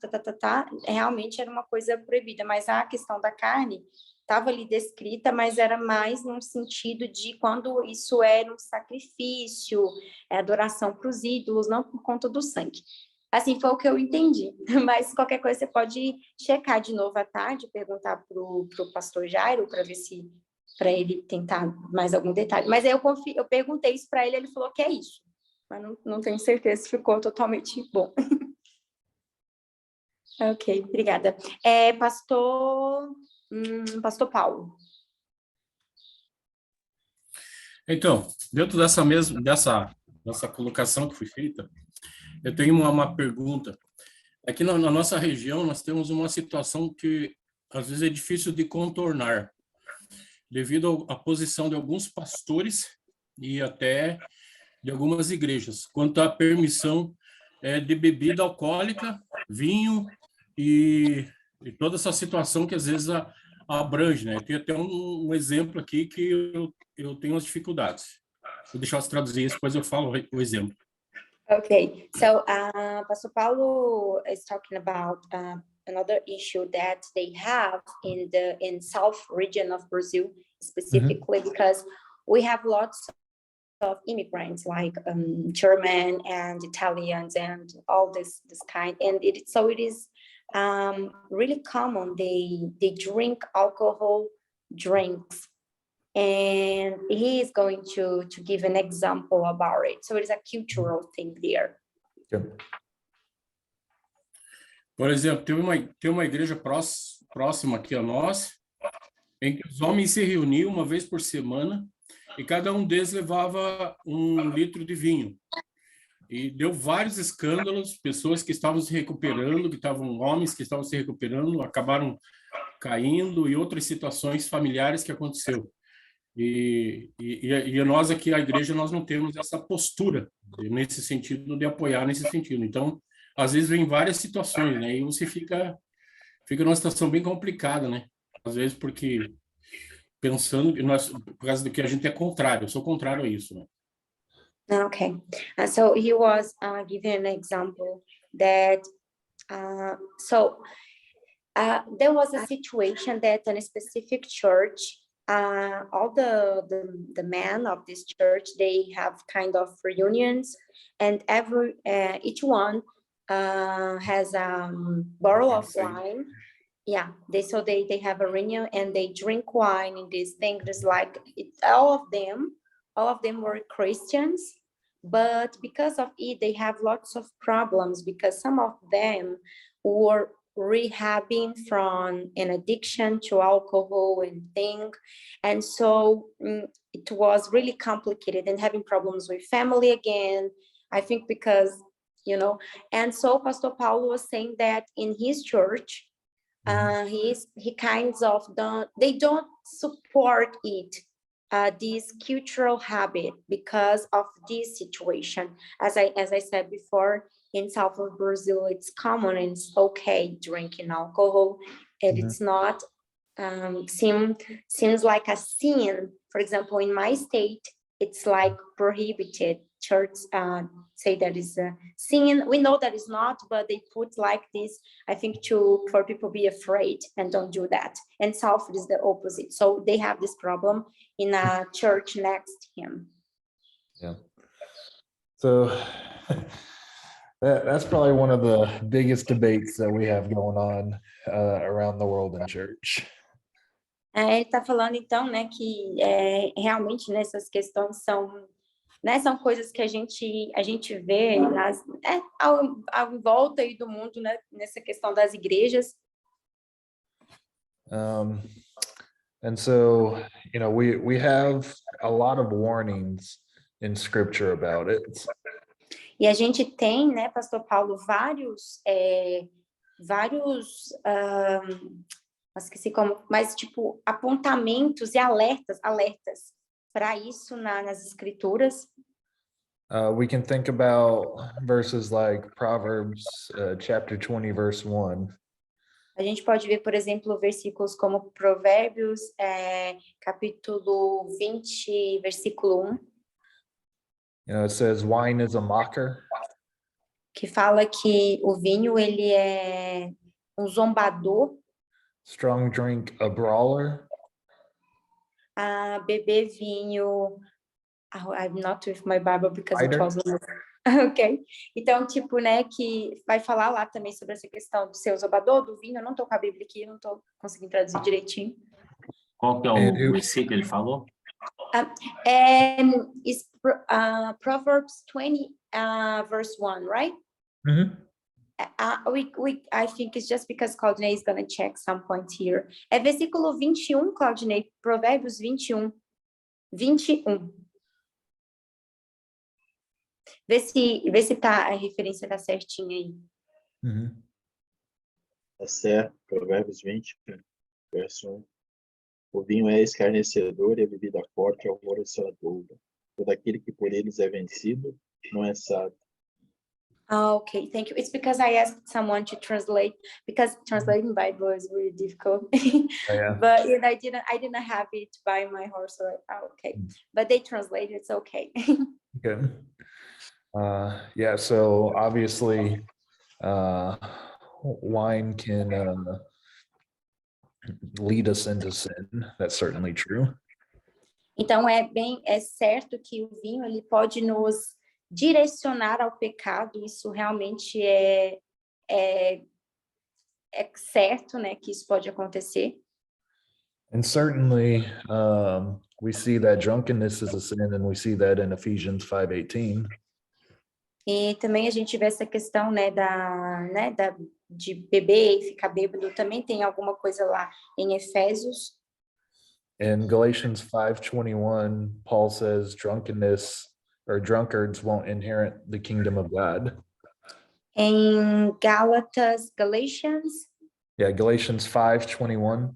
[SPEAKER 6] realmente era uma coisa proibida, mas a questão da carne estava ali descrita, mas era mais num sentido de quando isso era um sacrifício, adoração para os ídolos, não por conta do sangue. Assim foi o que eu entendi, mas qualquer coisa você pode checar de novo à tarde, perguntar para o pastor Jairo, para ver se, para ele tentar mais algum detalhe. Mas aí eu perguntei isso para ele, ele falou que é isso. Mas não tenho certeza se ficou totalmente bom. Ok, obrigada. Pastor Paulo.
[SPEAKER 8] Então, dentro dessa colocação que foi feita, eu tenho uma pergunta. Aqui na nossa região, nós temos uma situação que, às vezes, é difícil de contornar, devido à posição de alguns pastores e até de algumas igrejas, quanto à permissão de bebida alcoólica, vinho e toda essa situação que às vezes abrange, né? Tem até um exemplo aqui que eu tenho as dificuldades. Vou deixar você traduzir isso, depois eu falo o exemplo.
[SPEAKER 6] Okay, so Pastor Paulo is talking about another issue that they have in South region of Brazil, specifically because we have lots of immigrants like German and Italians and all this kind, and it is really common. They drink alcohol drinks, and he is going to give an example about it. So it's a cultural thing there.
[SPEAKER 8] Por exemplo, tem uma igreja próxima aqui a nós, em que os homens se reuniam uma vez por semana e cada um deles levava 1 litro de vinho. E deu vários escândalos, pessoas que estavam se recuperando, homens que estavam se recuperando, acabaram caindo, e outras situações familiares que aconteceu. E nós aqui, a igreja, nós não temos essa postura nesse sentido, de apoiar nesse sentido. Então, às vezes vem várias situações, né? E você fica numa situação bem complicada, né? Às vezes porque pensando que por causa do que a gente é contrário, eu sou contrário a isso, né?
[SPEAKER 6] Okay, so he was giving an example that there was a situation that in a specific church, all the men of this church, they have kind of reunions, and each one has a bottle of wine. Yeah, they have a reunion and they drink wine in this thing. There's like all of them were Christians, but because of it, they have lots of problems because some of them were rehabbing from an addiction to alcohol and thing. And so it was really complicated and having problems with family again, I think because, and so Pastor Paulo was saying that in his church, he kinds of they don't support it this cultural habit because of this situation. As I said before, in south of Brazil, it's common and it's okay drinking alcohol, and it's not seems like a sin. For example, in my state, it's like prohibited. Church say that is a sin. We know that is not, but they put like this, I think, for people be afraid and don't do that. And south is the opposite. So they have this problem in a church next to him.
[SPEAKER 5] Yeah. So that's probably one of the biggest debates that we have going on around the world in church.
[SPEAKER 6] Ele está falando então, né, que realmente nessas questões são coisas que a gente vê ao volta aí do mundo, né, nessa questão das igrejas.
[SPEAKER 5] And so, we have a lot of warnings in scripture about it.
[SPEAKER 6] E a gente tem, né, Pastor Paulo, vários esqueci como, mas tipo apontamentos e alertas para isso nas escrituras.
[SPEAKER 5] We can think about verses like Proverbs chapter 20 verse 1.
[SPEAKER 6] A gente pode ver, por exemplo, versículos como Provérbios capítulo 20 versículo 1.
[SPEAKER 5] It says wine is a mocker.
[SPEAKER 6] Que fala que o vinho ele é zombador.
[SPEAKER 5] Strong drink a brawler.
[SPEAKER 6] Beber vinho. I'm not with my Bible because it was ok. Então, tipo, né, que vai falar lá também sobre essa questão do ser zombador, do vinho. Eu não tô com a Bíblia aqui, não tô conseguindo traduzir direitinho.
[SPEAKER 3] Qual que é o versículo que ele falou?
[SPEAKER 6] Proverbs 20 verse 1, right?
[SPEAKER 5] Mm-hmm.
[SPEAKER 6] I think it's just because Claudinei is going to check some points here. É versículo 21, Claudinei, Provérbios 21. Vê se tá, a referência tá certinha aí.
[SPEAKER 5] Uhum.
[SPEAKER 9] Tá certo, Provérbios 20, verso 1. O vinho é escarnecedor e a bebida forte é alvoroçadora. Todo aquele que por eles é vencido não é sábio.
[SPEAKER 6] Okay, thank you. It's because I asked someone to translate, because translating Bible is really difficult.
[SPEAKER 5] Yeah.
[SPEAKER 6] But I didn't have it by my horse, so okay. But they translate it's okay.
[SPEAKER 5] Good. Yeah, so obviously wine can lead us into sin. That's certainly true.
[SPEAKER 6] Então é certo que o vinho ele pode nos direcionar ao pecado. Isso realmente é certo, né, que isso pode acontecer.
[SPEAKER 5] And certainly we see that drunkenness is a sin, and we see that in Ephesians 5:18.
[SPEAKER 6] E também a gente vê essa questão, né, de beber e ficar bêbado. Também tem alguma coisa lá em Efésios.
[SPEAKER 5] In Galatians 5:21, Paul says drunkenness or drunkards won't inherit the kingdom of God.
[SPEAKER 6] Em Galatians.
[SPEAKER 5] Yeah, Galatians 5:21.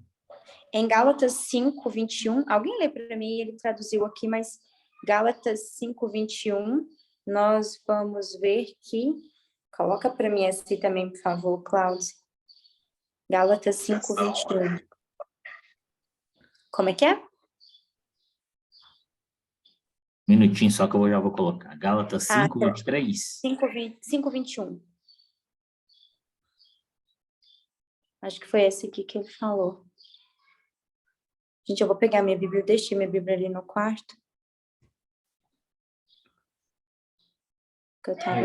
[SPEAKER 6] Em Gálatas 5:21, alguém lê para mim, ele traduziu aqui, mas Gálatas 5:21, nós vamos ver que, coloca para mim assim também, por favor, Cláudio. Gálatas 5:21. Como é que é?
[SPEAKER 3] Minutinho só que eu já vou colocar. Gálatas 5:23.
[SPEAKER 6] 5:21. Acho que foi esse aqui que ele falou. Gente, eu vou pegar minha Bíblia, eu deixei minha Bíblia ali no quarto. Que eu tava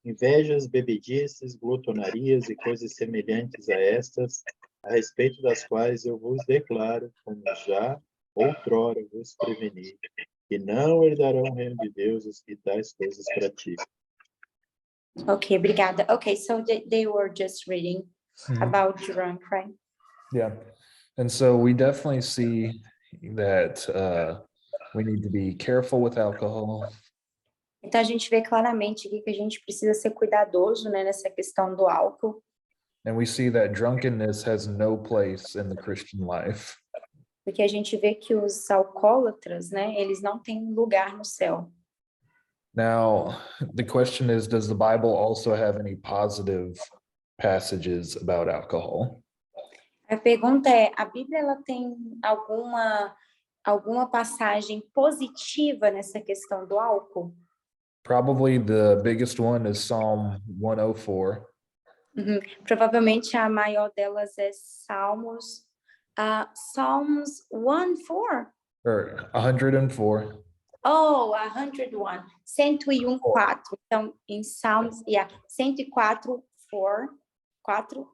[SPEAKER 9] Invejas, bebedices, glutonarias e coisas semelhantes a estas, a respeito das quais eu vos declaro, como já outrora vos preveni, que não herdarão o reino de Deus os que tais coisas praticam.
[SPEAKER 6] Ok, obrigada. Ok, so they were just reading about drunk, right?
[SPEAKER 5] Yeah. And so we definitely see that we need to be careful with alcohol.
[SPEAKER 6] Então a gente vê claramente aqui que a gente precisa ser cuidadoso, né, nessa questão do álcool.
[SPEAKER 5] And we see that drunkenness has no place in the Christian life.
[SPEAKER 6] Porque a gente vê que os alcoólatras, né, eles não têm lugar no céu.
[SPEAKER 5] Now, the question is, does the Bible also have any positive passages about alcohol?
[SPEAKER 6] A pergunta é, a Bíblia ela tem alguma passagem positiva nessa questão do álcool?
[SPEAKER 5] Probably the biggest one is Psalm 104.
[SPEAKER 6] Provavelmente a maior delas é Salmos 104.
[SPEAKER 5] Or 104.
[SPEAKER 6] Oh, 101. 101:4. Então, em Salmos, 104, 101:4,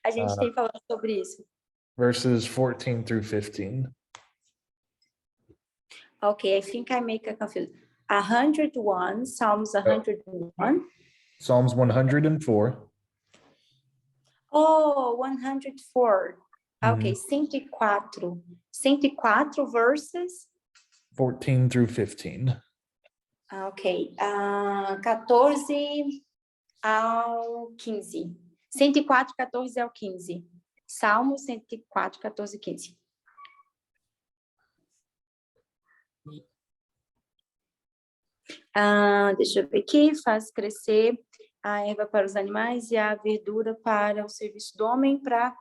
[SPEAKER 6] a gente tem falado sobre isso.
[SPEAKER 5] Verses 14 through 15.
[SPEAKER 6] Okay, I think I make a confusion. 101, Psalms 101.
[SPEAKER 5] Psalms 104.
[SPEAKER 6] Oh, 104. Ok, 104. 104 verses.
[SPEAKER 5] 14 through 15.
[SPEAKER 6] Ok, 14 ao 15. 104, 14 ao 15. Salmo 104, 14 e 15. Deixa eu ver aqui. Faz crescer a erva para os animais e a verdura para o serviço do homem, para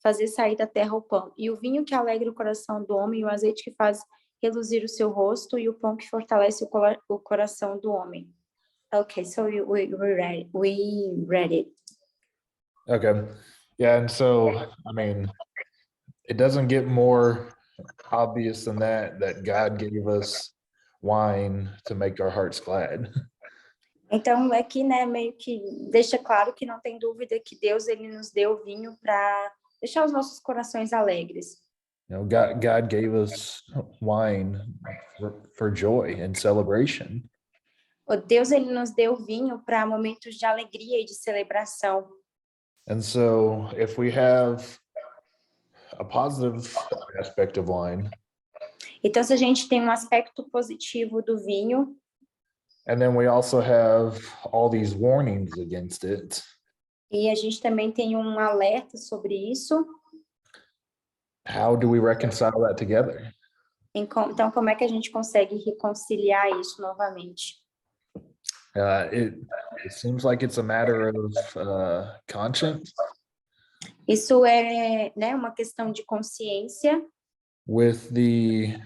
[SPEAKER 6] fazer sair da terra o pão. E o vinho que alegra o coração do homem, e o azeite que faz reluzir o seu rosto, e o pão que fortalece o coração do homem. Okay, so we read it.
[SPEAKER 5] Okay. Yeah, and so, I mean, it doesn't get more obvious than that God gave us wine to make our hearts glad.
[SPEAKER 6] Então, aqui, né, meio que deixa claro que não tem dúvida que Deus, ele nos deu vinho para deixar os nossos corações alegres.
[SPEAKER 5] You know, God gave us wine for joy and celebration.
[SPEAKER 6] O Deus, ele nos deu vinho para momentos de alegria e de celebração.
[SPEAKER 5] And so, if we have a positive aspect of wine,
[SPEAKER 6] então, se a gente tem um aspecto positivo do vinho,
[SPEAKER 5] and then we also have all these warnings against it,
[SPEAKER 6] e a gente também tem um alerta sobre isso,
[SPEAKER 5] how do we reconcile that together?
[SPEAKER 6] Então, como é que a gente consegue reconciliar isso novamente?
[SPEAKER 5] It seems like it's a matter of conscience.
[SPEAKER 6] Isso é, né, uma questão de consciência.
[SPEAKER 5] With the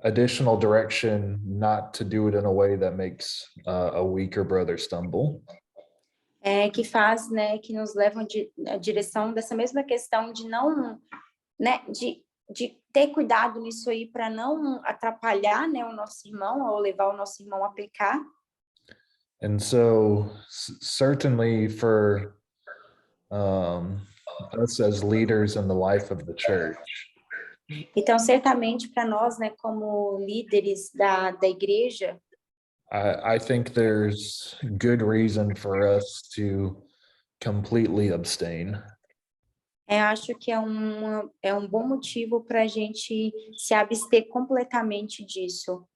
[SPEAKER 5] additional direction not to do it in a way that makes a weaker brother stumble.
[SPEAKER 6] Que faz, né, que nos levam a direção dessa mesma questão de não, né, de ter cuidado nisso aí para não atrapalhar, né, o nosso irmão ou levar o nosso irmão a pecar.
[SPEAKER 5] And so certainly for us as leaders in the life of the church.
[SPEAKER 6] Então, certamente para nós, né, como líderes da igreja,
[SPEAKER 5] I think there's good reason for us to completely abstain.
[SPEAKER 6] Acho que é um bom motivo para a gente se abster completamente disso.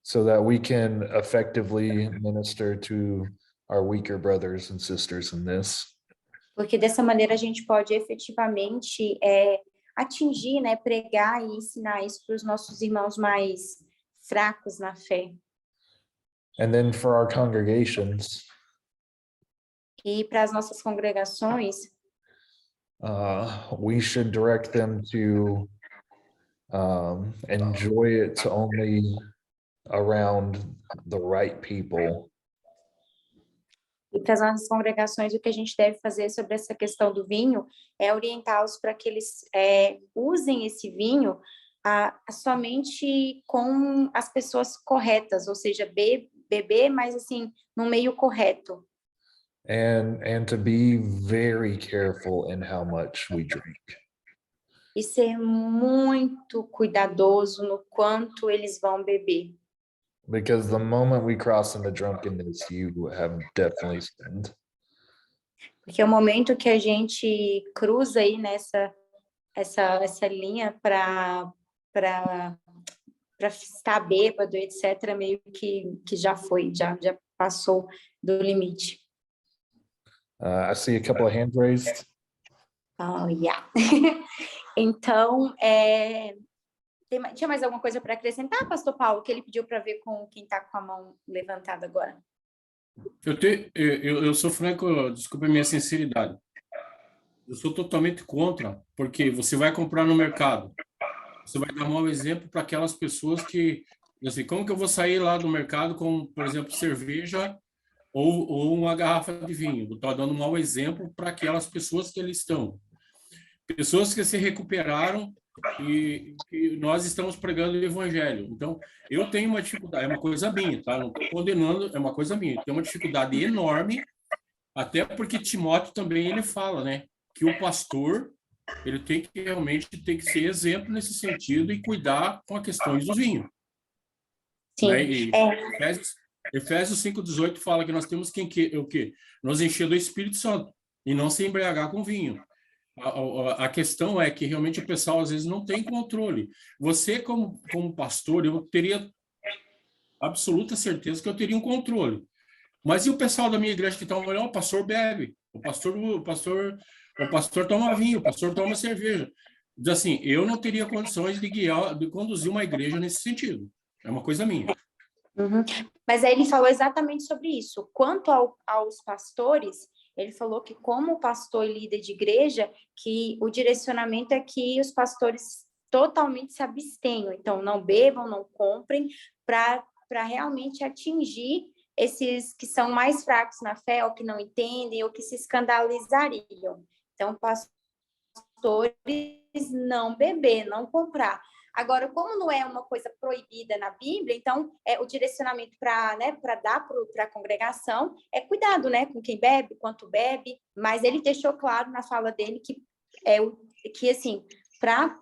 [SPEAKER 5] So that we can effectively minister to our weaker brothers and sisters in this.
[SPEAKER 6] Porque dessa maneira a gente pode efetivamente atingir, né, pregar e ensinar isso para os nossos irmãos mais fracos na fé.
[SPEAKER 5] And then for our congregations,
[SPEAKER 6] e para as nossas congregações,
[SPEAKER 5] we should direct them to enjoy it only around the right people.
[SPEAKER 6] E para as nossas congregações, o que a gente deve fazer sobre essa questão do vinho é orientá-los para que eles usem esse vinho somente com as pessoas corretas, ou seja, beber, mas assim, no meio correto.
[SPEAKER 5] And to be very careful in how much we drink.
[SPEAKER 6] E ser muito cuidadoso no quanto eles vão beber.
[SPEAKER 5] Because the moment we cross into drunkenness, you have definitely sinned.
[SPEAKER 6] Porque é o momento que a gente cruza aí nessa essa linha para estar bêbado, etc., meio que já foi, já passou do limite.
[SPEAKER 5] I see a couple of hands raised.
[SPEAKER 6] Oh, yeah. Então, tinha mais alguma coisa para acrescentar, pastor Paulo, que ele pediu para ver com quem está com a mão levantada agora?
[SPEAKER 8] Eu sou franco, desculpe a minha sinceridade. Eu sou totalmente contra, porque você vai comprar no mercado, você vai dar um mau exemplo para aquelas pessoas que, assim, como que eu vou sair lá do mercado com, por exemplo, cerveja ou uma garrafa de vinho? Eu estou dando um mau exemplo para aquelas pessoas que ali estão. Pessoas que se recuperaram e que nós estamos pregando o evangelho. Então, eu tenho uma dificuldade, é uma coisa minha, tá? Não estou condenando, é uma coisa minha. Eu tenho uma dificuldade enorme, até porque Timóteo também ele fala, né, que o pastor ele tem que realmente ter que ser exemplo nesse sentido e cuidar com a questão dos vinhos.
[SPEAKER 6] Sim.
[SPEAKER 8] Né? E Efésios 5:18 fala que nós temos o quê? Nos encher do Espírito Santo e não se embriagar com vinho. A questão é que realmente o pessoal às vezes não tem controle. Você, como pastor, eu teria absoluta certeza que eu teria um controle. Mas e o pessoal da minha igreja que está olhando, o pastor bebe, o pastor toma vinho, o pastor toma cerveja. Assim, eu não teria condições de conduzir uma igreja nesse sentido. É uma coisa minha.
[SPEAKER 6] Uhum. Mas aí ele falou exatamente sobre isso. Quanto aos pastores, ele falou que como pastor e líder de igreja, que o direcionamento é que os pastores totalmente se abstenham. Então, não bebam, não comprem, para realmente atingir esses que são mais fracos na fé, ou que não entendem, ou que se escandalizariam. Então, pastores não beber, não comprar. Agora, como não é uma coisa proibida na Bíblia, então o direcionamento para dar para a congregação é cuidado, né, com quem bebe, quanto bebe, mas ele deixou claro na fala dele que assim,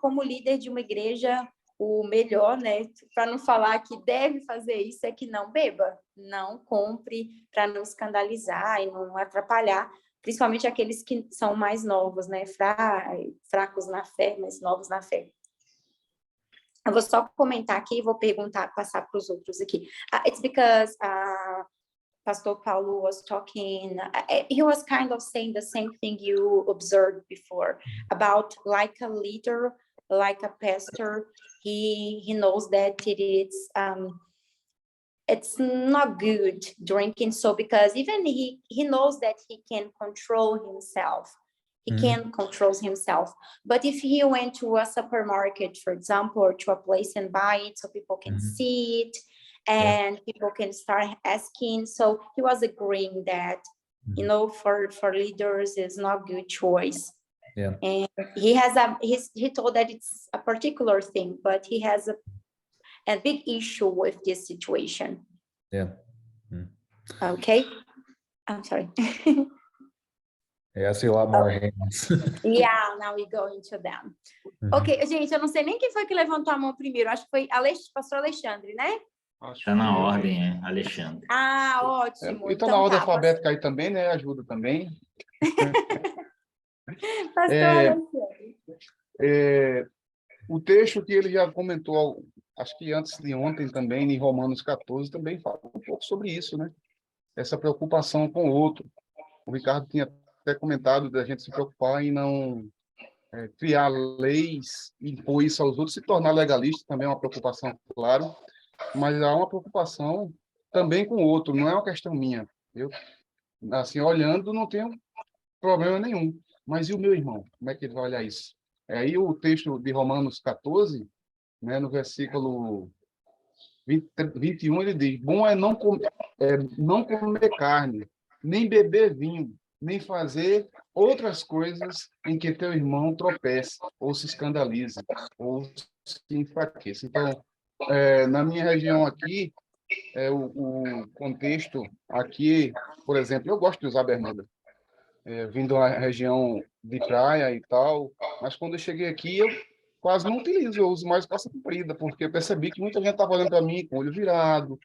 [SPEAKER 6] como líder de uma igreja, o melhor, né, para não falar que deve fazer isso, é que não beba, não compre, para não escandalizar e não atrapalhar, principalmente aqueles que são mais novos, né, fracos na fé, mas novos na fé. Eu vou só comentar aqui e vou passar para os outros aqui. It's because Pastor Paulo was talking, he was kind of saying the same thing you observed before about like a leader, like a pastor, he knows that it's not good drinking, so because even he knows that he can control himself. He can control himself. But if he went to a supermarket, for example, or to a place and buy it so people can see it and people can start asking. So he was agreeing that, you know, for leaders is not good choice.
[SPEAKER 5] Yeah.
[SPEAKER 6] And he told that it's a particular thing, but he has a big issue with this situation.
[SPEAKER 5] Yeah.
[SPEAKER 6] Okay. I'm sorry.
[SPEAKER 5] Yeah, I see a lot more hands.
[SPEAKER 6] Yeah, now we go into them. Ok, gente, eu não sei nem quem foi que levantou a mão primeiro. Acho que foi pastor Alexandre, né?
[SPEAKER 3] Está na ordem, Alexandre.
[SPEAKER 6] Ah, ótimo.
[SPEAKER 1] Então na ordem alfabética aí também, né? Ajuda também.
[SPEAKER 6] Pastor Alexandre.
[SPEAKER 1] O texto que ele já comentou, acho que antes de ontem também, em Romanos 14, também fala um pouco sobre isso, né? Essa preocupação com o outro. O Ricardo tinha até comentado da gente se preocupar em não criar leis, impor isso aos outros, se tornar legalista também é uma preocupação, claro, mas há uma preocupação também com o outro, não é uma questão minha. Eu, assim, olhando, não tenho problema nenhum, mas e o meu irmão? Como é que ele vai olhar isso? Aí o texto de Romanos 14, né, no versículo 21, ele diz: bom é não comer carne, nem beber vinho, nem fazer outras coisas em que teu irmão tropece, ou se escandalize, ou se enfraqueça. Então, na minha região aqui, o contexto aqui, por exemplo, eu gosto de usar bermuda, vindo da região de praia e tal, mas quando eu cheguei aqui, eu quase não utilizo, eu uso mais calça comprida, porque eu percebi que muita gente estava olhando para mim com o olho virado.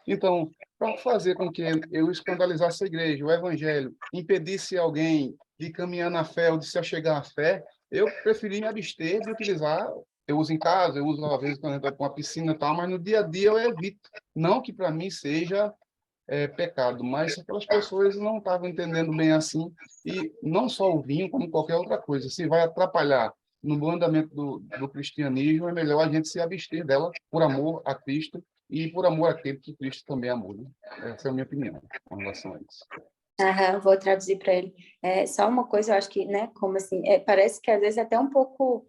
[SPEAKER 1] Então, para fazer com que eu escandalizasse a igreja, o evangelho, impedisse alguém de caminhar na fé ou de se achegar à fé, eu preferi me abster de utilizar. Eu uso em casa, eu uso às vezes quando eu estou com uma piscina e tal, mas no dia a dia eu evito. Não que para mim seja
[SPEAKER 10] pecado, mas aquelas pessoas não estavam entendendo bem assim, e não só o vinho, como qualquer outra coisa. Se vai atrapalhar no bom andamento do cristianismo, é melhor a gente se abster dela por amor a Cristo e por amor àquele que Cristo também amou. Né? Essa é a minha opinião com relação a isso.
[SPEAKER 6] Vou traduzir para ele. Só uma coisa, eu acho que, né, como assim, parece que às vezes é até um pouco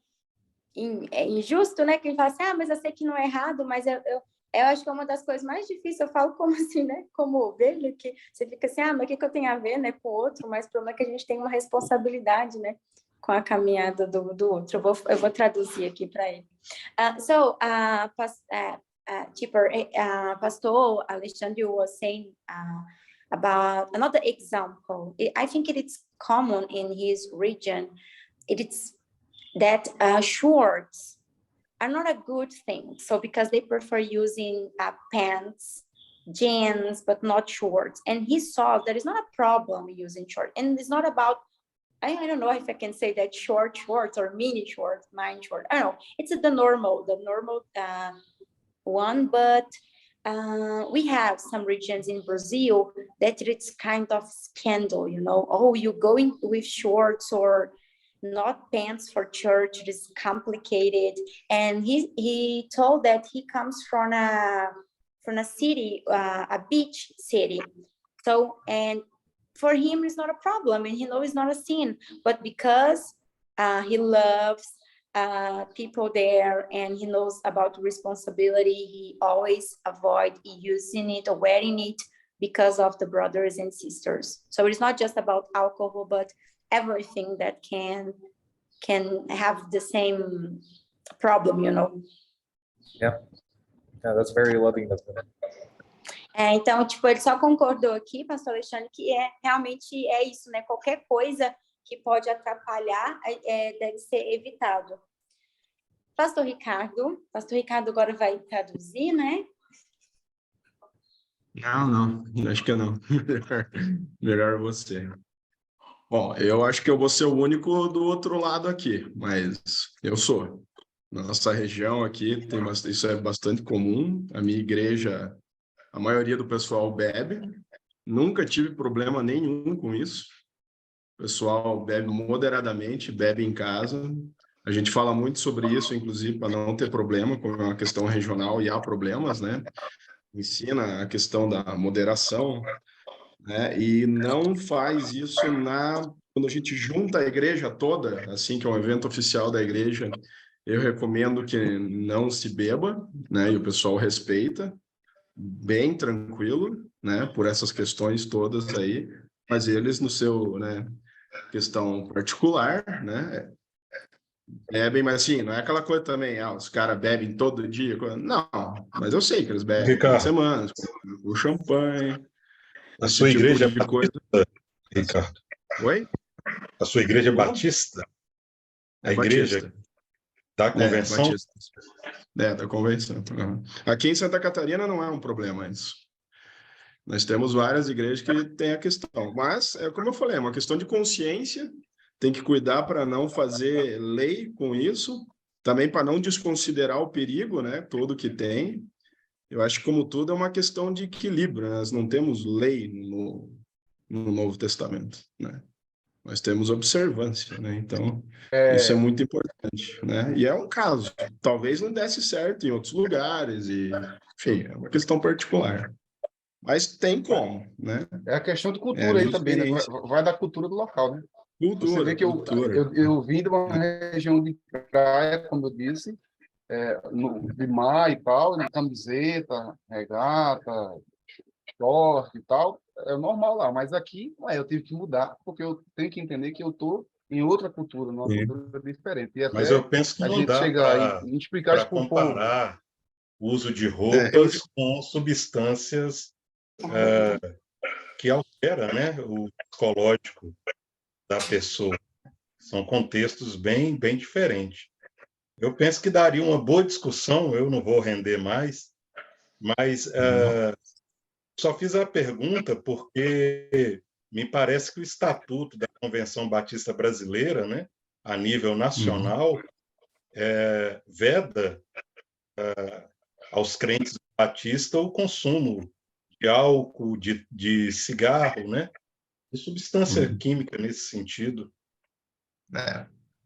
[SPEAKER 6] injusto, né, que ele fala assim, mas eu sei que não é errado, mas eu acho que é uma das coisas mais difíceis, eu falo como assim, né, como ovelha, que você fica assim, mas o que eu tenho a ver, né, com o outro, mas o problema é que a gente tem uma responsabilidade, né, com a caminhada do outro. Eu vou traduzir aqui para ele. Pastor Alexandre was saying about another example. I think it's common in his region. It's that shorts are not a good thing. So because they prefer using pants, jeans, but not shorts. And he saw there is not a problem using shorts. And it's not about, I don't know if I can say that shorts or mini shorts, mine short. I don't know. It's the normal one, but we have some regions in Brazil that it's kind of scandal, you're going with shorts or not pants for church. It is complicated. And he told that he comes from a city, a beach city. So, and for him, it's not a problem, and he knows it's not a sin. But because he loves people there, and he knows about responsibility, he always avoid using it or wearing it because of the brothers and sisters. So it's not just about alcohol, but everything that can have the same problem,
[SPEAKER 5] Yeah, that's very loving of them.
[SPEAKER 6] Então, ele só concordou aqui, pastor Alexandre, que realmente é isso, né? Qualquer coisa que pode atrapalhar deve ser evitado. Pastor Ricardo agora vai traduzir, né?
[SPEAKER 1] Não, acho que não. Melhor você. Bom, eu acho que eu vou ser o único do outro lado aqui, mas eu sou. Na nossa região aqui, isso é bastante comum. A minha igreja, a maioria do pessoal bebe. Nunca tive problema nenhum com isso. O pessoal bebe moderadamente, bebe em casa. A gente fala muito sobre isso, inclusive, para não ter problema com a questão regional, e há problemas, né? Ensina a questão da moderação, né? E não faz isso quando a gente junta a igreja toda, assim, que é um evento oficial da igreja, eu recomendo que não se beba, né? E o pessoal respeita, bem tranquilo, né? Por essas questões todas aí, mas eles no seu, né? Questão particular, né? Bebem, mas assim, não é aquela coisa também, os caras bebem todo dia. Não, mas eu sei que eles bebem toda semana, o champanhe,
[SPEAKER 11] a sua
[SPEAKER 1] tipo
[SPEAKER 11] igreja
[SPEAKER 1] de coisa.
[SPEAKER 11] Ricardo?
[SPEAKER 1] Oi?
[SPEAKER 11] A sua igreja é batista? A igreja
[SPEAKER 1] Batista.
[SPEAKER 11] da convenção?
[SPEAKER 1] Batista. Da convenção. Uhum. Aqui em Santa Catarina não é um problema isso. Nós temos várias igrejas que têm a questão. Mas, como eu falei, é uma questão de consciência. Tem que cuidar para não fazer lei com isso. Também para não desconsiderar o perigo, né? Todo que tem. Eu acho que, como tudo, é uma questão de equilíbrio. Né? Nós não temos lei no Novo Testamento, né? Nós temos observância, né? Então, isso é muito importante, né? E é um caso. Talvez não desse certo em outros lugares, enfim, é uma questão particular. Mas tem como, né?
[SPEAKER 10] É a questão de cultura aí também, né? Vai da cultura do local, né? Você vê que eu vim de uma região de praia, como eu disse, de mar e tal, de camiseta, regata, short e tal, é normal lá. Mas aqui, eu tive que mudar, porque eu tenho que entender que eu estou em outra cultura, numa cultura diferente. E até
[SPEAKER 11] mas eu penso que não dá para comparar o uso de roupas com substâncias que alteram, né, o psicológico da pessoa. São contextos bem diferentes. Eu penso que daria uma boa discussão, eu não vou render mais, mas só fiz a pergunta porque me parece que o Estatuto da Convenção Batista Brasileira, né, a nível nacional, veda aos crentes batistas o consumo de álcool, de cigarro, né? De substância química nesse sentido.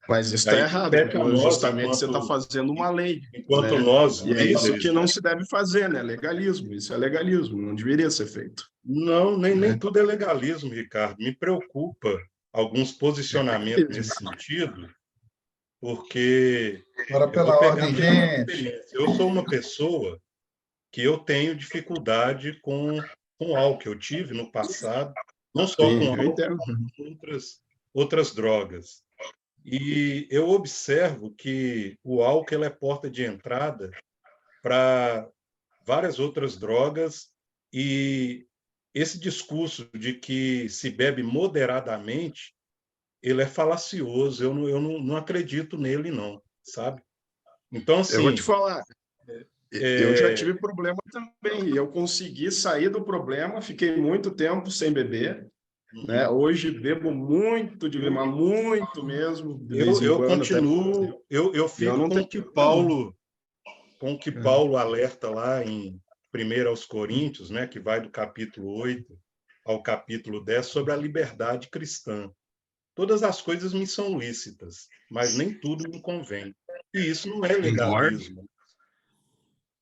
[SPEAKER 1] Mas isso está errado, porque justamente você está fazendo uma lei.
[SPEAKER 11] Enquanto
[SPEAKER 1] né?
[SPEAKER 11] nós,
[SPEAKER 1] E é isso que
[SPEAKER 11] líderes,
[SPEAKER 1] não se deve fazer, né? Legalismo, isso é legalismo, não deveria ser feito.
[SPEAKER 11] não, nem tudo é legalismo, Ricardo. Me preocupa alguns posicionamentos nesse sentido, porque
[SPEAKER 12] Agora, pela ordem, gente.
[SPEAKER 11] eu sou uma pessoa que eu tenho dificuldade com álcool. Eu tive no passado, não só com álcool, mas com outras drogas. E eu observo que o álcool é porta de entrada para várias outras drogas, e esse discurso de que se bebe moderadamente, ele é falacioso. Eu não acredito nele, não, sabe? Então, assim...
[SPEAKER 1] Eu vou te falar, eu já tive problema também, e eu consegui sair do problema, fiquei muito tempo sem beber, né? Hoje bebo muito, mas muito mesmo, de vez em quando.
[SPEAKER 11] Continuo, eu fico com o que Paulo alerta lá em 1 aos Coríntios, né, que vai do capítulo 8 ao capítulo 10, sobre a liberdade cristã. Todas as coisas me são lícitas, mas nem tudo me convém. E isso não é legalismo.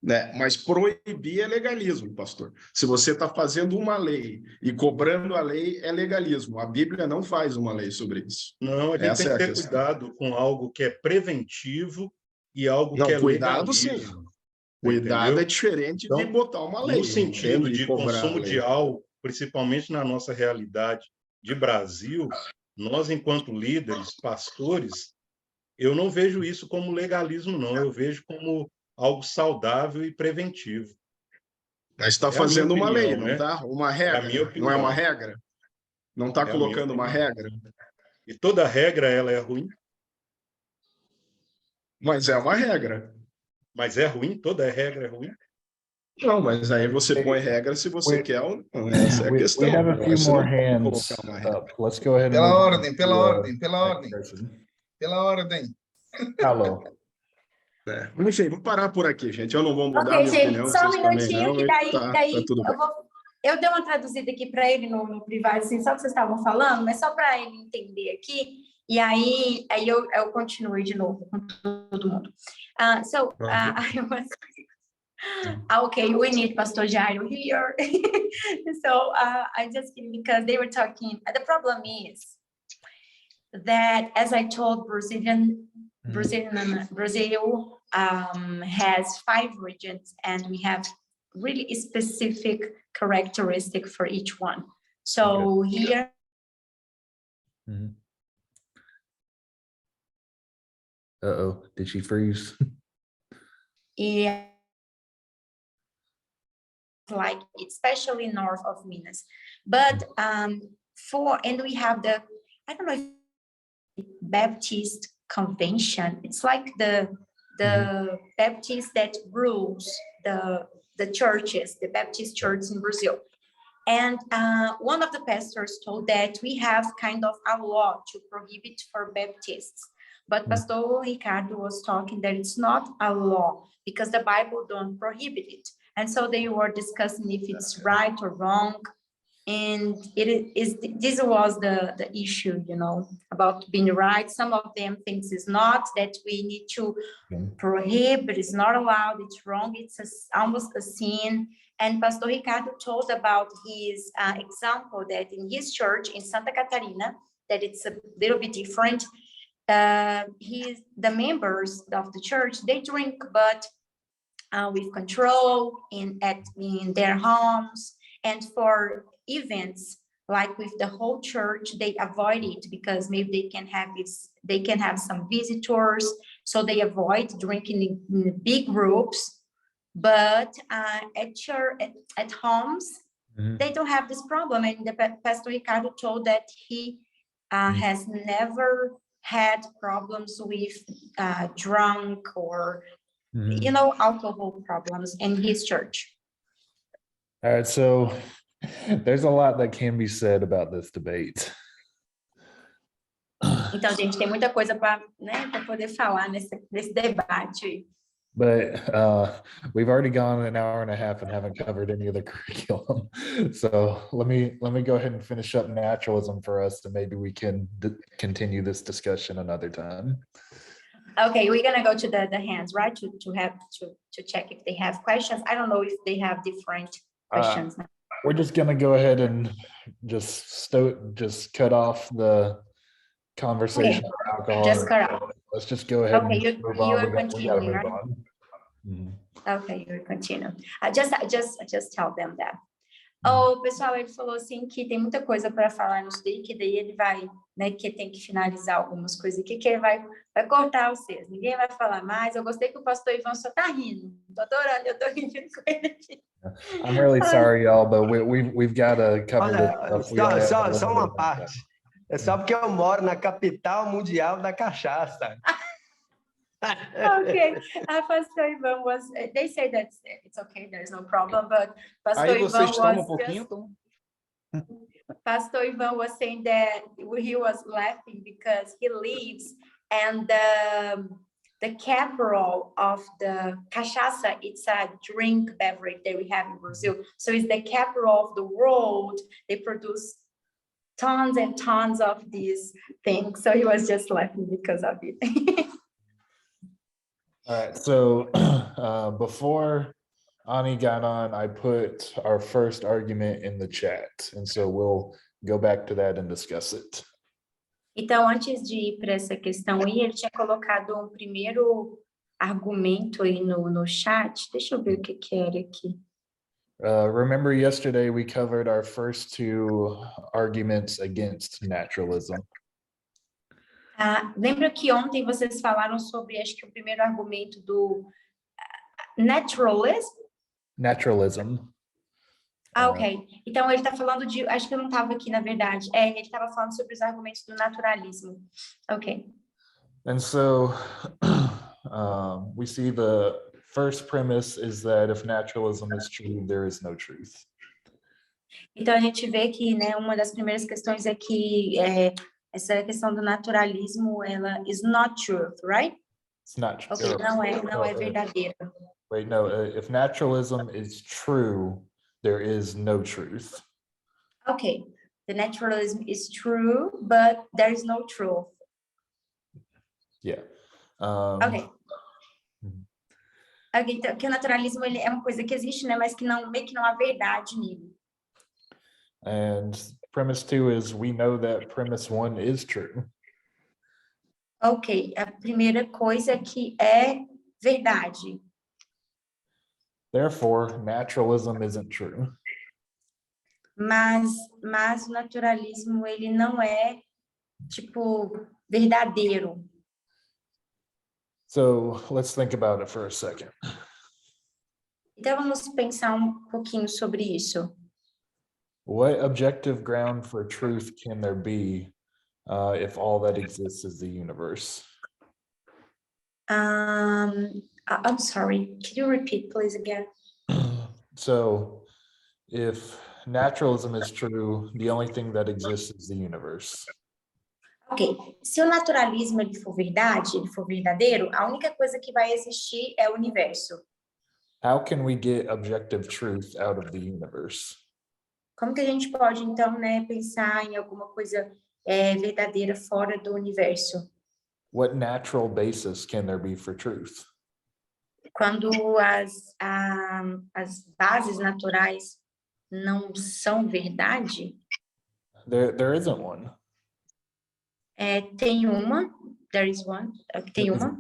[SPEAKER 1] Né? Mas proibir é legalismo, pastor. Se você está fazendo uma lei e cobrando a lei, é legalismo. A Bíblia não faz uma lei sobre isso.
[SPEAKER 11] Não, a gente tem que ter cuidado com algo que é preventivo e algo que é
[SPEAKER 1] cuidado,
[SPEAKER 11] legalismo.
[SPEAKER 1] Sim. Cuidado é diferente de botar uma lei.
[SPEAKER 11] No sentido de consumo de álcool, principalmente na nossa realidade de Brasil, nós, enquanto líderes, pastores, eu não vejo isso como legalismo, não. Eu vejo como algo saudável e preventivo.
[SPEAKER 1] Mas está fazendo uma lei, não está? Uma regra. Não é uma regra? Não está colocando uma regra?
[SPEAKER 11] E toda regra, ela é ruim?
[SPEAKER 1] Mas é uma regra.
[SPEAKER 11] Mas é ruim? Toda regra é ruim?
[SPEAKER 1] Não, mas aí você põe regra se você quer ou não. Essa é a questão.
[SPEAKER 5] We have a few more hands up. Let's go ahead and
[SPEAKER 12] pela ordem.
[SPEAKER 5] Alô.
[SPEAKER 1] Enfim, vou parar por aqui, gente. Eu não vou mudar a minha opinião.
[SPEAKER 6] Só um minutinho, que daí
[SPEAKER 1] tá tudo bem.
[SPEAKER 6] Eu dei uma traduzida aqui para ele no privado, assim, só que vocês estavam falando, mas só para ele entender aqui, e aí eu continuo de novo com todo mundo. Okay, we need Pastor Jairo here. So I just because they were talking. The problem is that, as I told Brazil has 5 regions, and we have really specific characteristic for each one. So here.
[SPEAKER 5] Uh-oh, did she freeze?
[SPEAKER 6] Yeah. Like especially north of Minas, but and we have the, I don't know, if Baptist convention. It's like the Baptist that rules the churches, the Baptist church in Brazil. And one of the pastors told that we have kind of a law to prohibit for Baptists. But Pastor Ricardo was talking that it's not a law because the Bible don't prohibit it. And so they were discussing if it's right or wrong. And this was the issue, about being right. Some of them think it's not, that we need to prohibit, it's not allowed, it's wrong, it's almost a sin. And Pastor Ricardo told about his example that in his church in Santa Catarina, that it's a little bit different. The members of the church, they drink, but with control in their homes, and for events like with the whole church, they avoid it because maybe they can have some visitors, so they avoid drinking in big groups. But at homes, they don't have this problem. And the Pastor Ricardo told that he has never had problems with drunk or alcohol problems in his church.
[SPEAKER 5] All right, so there's a lot that can be said about this debate.
[SPEAKER 6] Então, gente, tem muita coisa para poder falar nesse debate.
[SPEAKER 5] But we've already gone an hour and a half and haven't covered any of the curriculum. So let me go ahead and finish up naturalism for us, and maybe we can continue this discussion another time.
[SPEAKER 6] Okay, we're gonna go to the hands, right? To check if they have questions. I don't know if they have different questions.
[SPEAKER 5] We're just gonna go ahead and just cut off the conversation for alcohol.
[SPEAKER 6] Just cut off.
[SPEAKER 5] Let's just go ahead
[SPEAKER 6] Okay,
[SPEAKER 5] and move on.
[SPEAKER 6] you're
[SPEAKER 5] We gotta
[SPEAKER 6] continuing,
[SPEAKER 5] move
[SPEAKER 6] right?
[SPEAKER 5] on. Mhm.
[SPEAKER 6] Okay, you're continuing. Just tell them that. O pessoal, ele falou assim que tem muita coisa para falar nisso daí, que daí ele vai, né, que tem que finalizar algumas coisas aqui, que ele vai cortar vocês. Ninguém vai falar mais. Eu gostei que o pastor Ivan só tá rindo. Tô adorando, eu tô rindo com ele aqui.
[SPEAKER 5] I'm really sorry, y'all, but we've got to cover this.
[SPEAKER 4] Só uma parte. É só porque eu moro na capital mundial da cachaça.
[SPEAKER 6] Okay, Pastor Ivan was. They say that it's okay, there's no problem, but Pastor Ivan Pastor Ivan was saying that he was laughing because he lives and the capital of the cachaça, it's a drink beverage that we have in Brazil. So it's the capital of the world. They produce tons and tons of these things. So he was just laughing because of it.
[SPEAKER 5] All right, so before Ani got on, I put our first argument in the chat, and so we'll go back to that and discuss it.
[SPEAKER 6] Então, antes de ir para essa questão aí, ele tinha colocado um primeiro argumento aí no chat. Deixa eu ver o que era aqui.
[SPEAKER 5] Remember yesterday we covered our first two arguments against naturalism.
[SPEAKER 6] Lembra que ontem vocês falaram sobre, acho que o primeiro argumento do naturalism?
[SPEAKER 5] Naturalism.
[SPEAKER 6] Ok. Então, ele está falando de... Acho que eu não estava aqui, na verdade. Ele estava falando sobre os argumentos do naturalismo. Ok.
[SPEAKER 5] And so we see the first premise is that if naturalism is true, there is no truth.
[SPEAKER 6] Então, a gente vê que, né, uma das primeiras questões é que essa questão do naturalismo, ela is not truth, right?
[SPEAKER 5] It's not true.
[SPEAKER 6] Ok, não é verdadeira.
[SPEAKER 5] Wait, no, if naturalism is true, there is no truth.
[SPEAKER 6] Okay, the naturalism is true, but there is no truth.
[SPEAKER 5] Yeah.
[SPEAKER 6] Ok. Ok, então, que o naturalismo ele é uma coisa que existe, né, mas que não, meio que não há verdade nele.
[SPEAKER 5] And premise 2 is we know that premise 1 is true.
[SPEAKER 6] Ok, a primeira coisa que é verdade.
[SPEAKER 5] Therefore, naturalism isn't true.
[SPEAKER 6] Mas o naturalismo, ele não é, tipo, verdadeiro.
[SPEAKER 5] So let's think about it for a second.
[SPEAKER 6] Então, vamos pensar um pouquinho sobre isso.
[SPEAKER 5] What objective ground for truth can there be if all that exists is the universe?
[SPEAKER 6] I'm sorry, can you repeat, please, again?
[SPEAKER 5] So if naturalism is true, the only thing that exists is the universe.
[SPEAKER 6] Ok, se o naturalismo ele for verdade, ele for verdadeiro, a única coisa que vai existir é o universo.
[SPEAKER 5] How can we get objective truth out of the universe?
[SPEAKER 6] Como que a gente pode, então, né, pensar em alguma coisa verdadeira fora do universo?
[SPEAKER 5] What natural basis can there be for truth?
[SPEAKER 6] Quando as bases naturais não são verdade?
[SPEAKER 5] There isn't one.
[SPEAKER 6] Tem uma. There is one. Tem uma.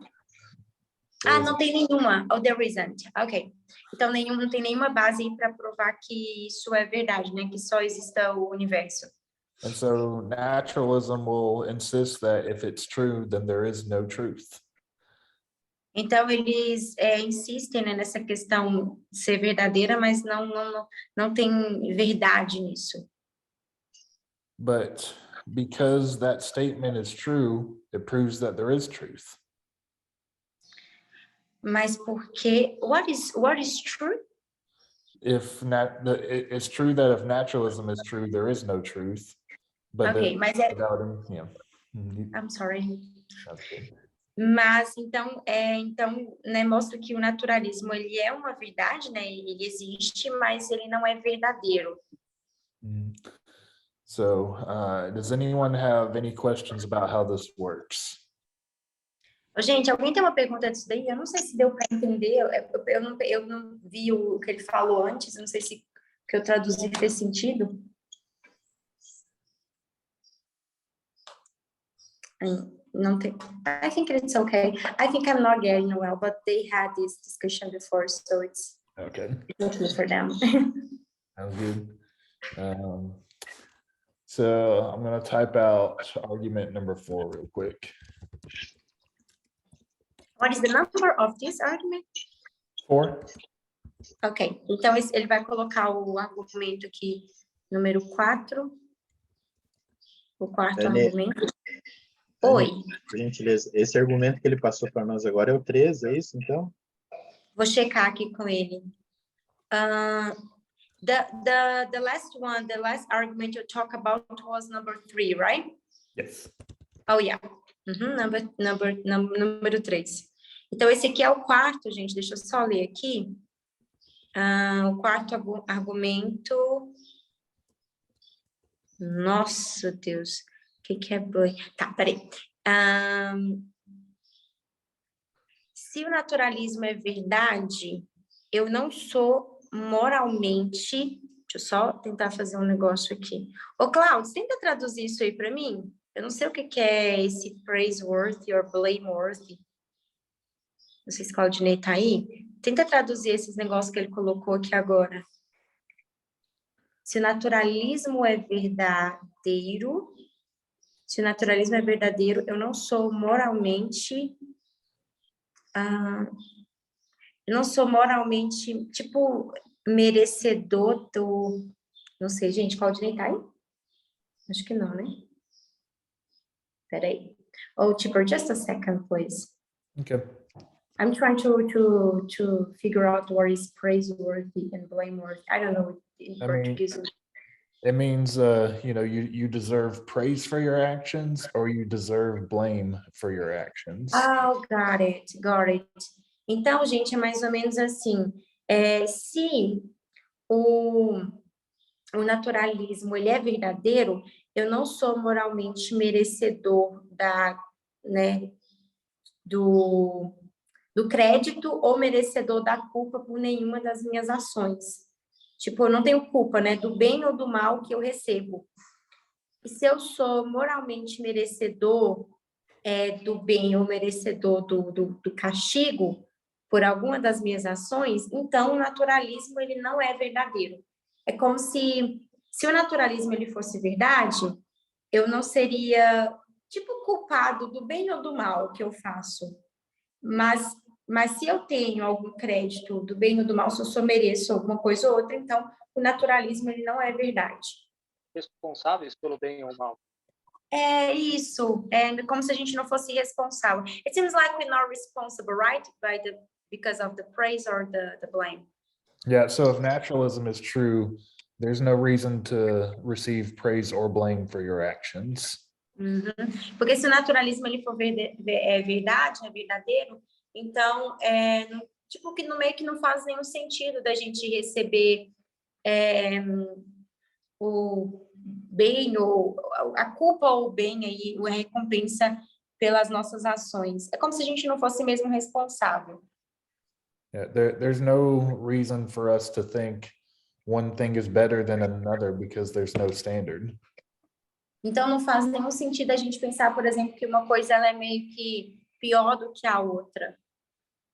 [SPEAKER 6] Não tem nenhuma. Oh, there isn't. Ok. Então, não tem nenhuma base aí para provar que isso é verdade, né? Que só exista o universo.
[SPEAKER 5] And so naturalism will insist that if it's true, then there is no truth.
[SPEAKER 6] Então, eles insistem, né, nessa questão de ser verdadeira, mas não tem verdade nisso.
[SPEAKER 5] But because that statement is true, it proves that there is truth.
[SPEAKER 6] Mas porque what is true?
[SPEAKER 5] It's true that if naturalism is true, there is no truth. But
[SPEAKER 6] okay, mas
[SPEAKER 5] without him, yeah.
[SPEAKER 6] I'm sorry.
[SPEAKER 5] Okay.
[SPEAKER 6] Mas, então, né, mostra que o naturalismo, ele é uma verdade, né? Ele existe, mas ele não é verdadeiro.
[SPEAKER 5] So, does anyone have any questions about how this works?
[SPEAKER 6] Gente, alguém tem uma pergunta disso daí? Eu não sei se deu para entender, eu não vi o que ele falou antes, eu não sei se o que eu traduzi fez sentido. Não tem. I think it's okay. I think I'm not getting well, but they had this discussion before, so it's okay for them.
[SPEAKER 5] Sounds good. So I'm going to type out argument number 4 real quick.
[SPEAKER 6] What is the number of this argument?
[SPEAKER 5] 4.
[SPEAKER 6] Ok, então ele vai colocar o argumento aqui, número 4. O quarto argumento. Oi.
[SPEAKER 9] Por gentileza, esse argumento que ele passou para nós agora é o 3, é isso, então?
[SPEAKER 6] Vou checar aqui com ele. The last one, the last argument you talk about was number 3, right?
[SPEAKER 5] Yes.
[SPEAKER 6] Oh, yeah. Número 3. Então, esse aqui é o quarto, gente. Deixa eu só ler aqui. O quarto argumento. Nossa, Deus. O que é boi? Tá, peraí. Se o naturalismo é verdade, eu não sou moralmente... Deixa eu só tentar fazer um negócio aqui. Ô, Cláudio, tenta traduzir isso aí para mim? Eu não sei o que é esse praiseworthy or blameworthy. Não sei se o Claudinei tá aí. Tenta traduzir esses negócios que ele colocou aqui agora. Se o naturalismo é verdadeiro... Se o naturalismo é verdadeiro, eu não sou moralmente... eu não sou moralmente, tipo, merecedor do... Não sei, gente, Claudinei tá aí? Acho que não, né? Peraí. Oh, tipo, just a second, please.
[SPEAKER 5] Okay.
[SPEAKER 6] I'm trying to figure out what is praiseworthy and blameworthy. I don't know in Portuguese.
[SPEAKER 5] It means, you deserve praise for your actions or you deserve blame for your actions.
[SPEAKER 6] Oh, got it. Então, gente, é mais ou menos assim. Se o naturalismo ele é verdadeiro, eu não sou moralmente merecedor do crédito ou merecedor da culpa por nenhuma das minhas ações. Tipo, eu não tenho culpa, né, do bem ou do mal que eu recebo. E se eu sou moralmente merecedor do bem ou merecedor do castigo por alguma das minhas ações, então o naturalismo ele não é verdadeiro. É como se o naturalismo ele fosse verdade, eu não seria, tipo, culpado do bem ou do mal que eu faço. Mas se eu tenho algum crédito do bem ou do mal, se eu só mereço alguma coisa ou outra, então o naturalismo ele não é verdade.
[SPEAKER 7] Responsáveis pelo bem ou mal.
[SPEAKER 6] É isso, é como se a gente não fosse responsável. It seems like we're not responsible, right? Because of the praise or the blame.
[SPEAKER 5] Yeah, so if naturalism is true, there's no reason to receive praise or blame for your actions.
[SPEAKER 6] Porque se o naturalismo ele for verdade, é verdadeiro, então, tipo, que no meio que não faz nenhum sentido da gente receber o bem, ou a culpa ou o bem, aí, a recompensa pelas nossas ações. É como se a gente não fosse mesmo responsável.
[SPEAKER 5] Yeah, there's no reason for us to think one thing is better than another because there's no standard.
[SPEAKER 6] Então, não faz nenhum sentido a gente pensar, por exemplo, que uma coisa ela é meio que pior do que a outra.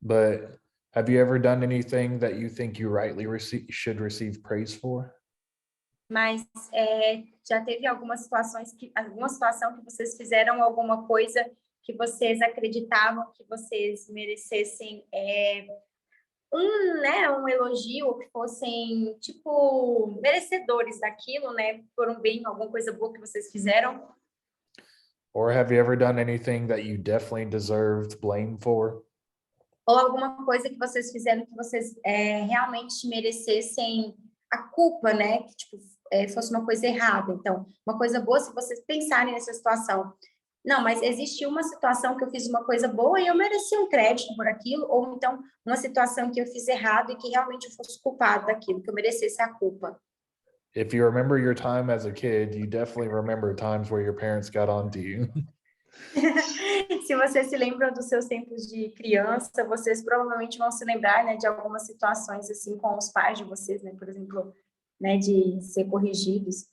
[SPEAKER 5] But have you ever done anything that you think you rightly should receive praise for?
[SPEAKER 6] Mas já teve alguma situação que vocês fizeram alguma coisa que vocês acreditavam que vocês merecessem um elogio, ou que fossem, tipo, merecedores daquilo, né? Por um bem, alguma coisa boa que vocês fizeram?
[SPEAKER 5] Or have you ever done anything that you definitely deserved blame for?
[SPEAKER 6] Ou alguma coisa que vocês fizeram que vocês realmente merecessem a culpa, né? Que, tipo, fosse uma coisa errada. Então, uma coisa boa, se vocês pensarem nessa situação, Não, mas existiu uma situação que eu fiz uma coisa boa e eu mereci um crédito por aquilo, ou então uma situação que eu fiz errado e que realmente eu fosse culpado daquilo, que eu merecesse a culpa.
[SPEAKER 5] If you remember your time as a kid, you definitely remember times where your parents got on to you.
[SPEAKER 6] Se vocês se lembram dos seus tempos de criança, vocês provavelmente vão se lembrar, né, de algumas situações assim com os pais de vocês, né, por exemplo, né, de ser corrigidos.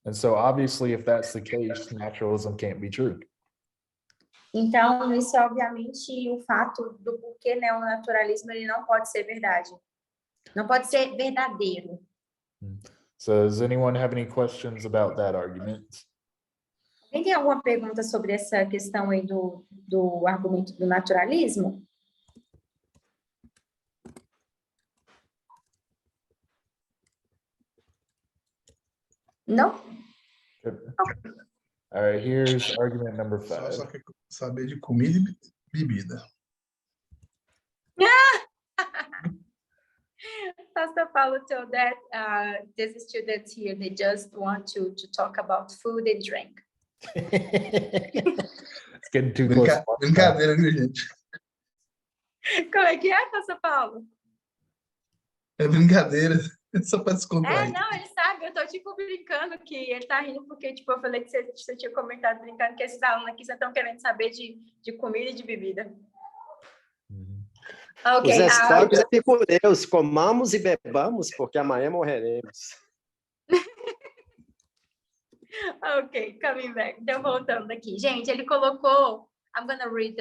[SPEAKER 5] And so obviously, if that's the case, naturalism can't be true.
[SPEAKER 6] Então, isso é obviamente o fato do porquê, né, o naturalismo ele não pode ser verdade. Não pode ser verdadeiro.
[SPEAKER 5] So does anyone have any questions about that argument?
[SPEAKER 6] Alguém tem alguma pergunta sobre essa questão aí do argumento do naturalismo? Não?
[SPEAKER 5] All right, here's argument number 5.
[SPEAKER 12] Só quer saber de comida e bebida.
[SPEAKER 6] Pastor Paulo told that these students here, they just want to talk about food and drink.
[SPEAKER 5] It's getting too close.
[SPEAKER 12] Brincadeira, viu, gente?
[SPEAKER 6] Como é que é, Pastor Paulo?
[SPEAKER 12] É brincadeira, só para descontrair.
[SPEAKER 6] Não, ele sabe, eu tô tipo brincando que ele tá rindo porque tipo, eu falei que você tinha comentado brincando que esses alunos aqui já estão querendo saber de comida e de bebida.
[SPEAKER 4] Okay, os estoques epicureus, comamos e bebamos, porque amanhã morreremos.
[SPEAKER 6] Ok, coming back. Então, voltando aqui. Gente, ele colocou... I'm gonna read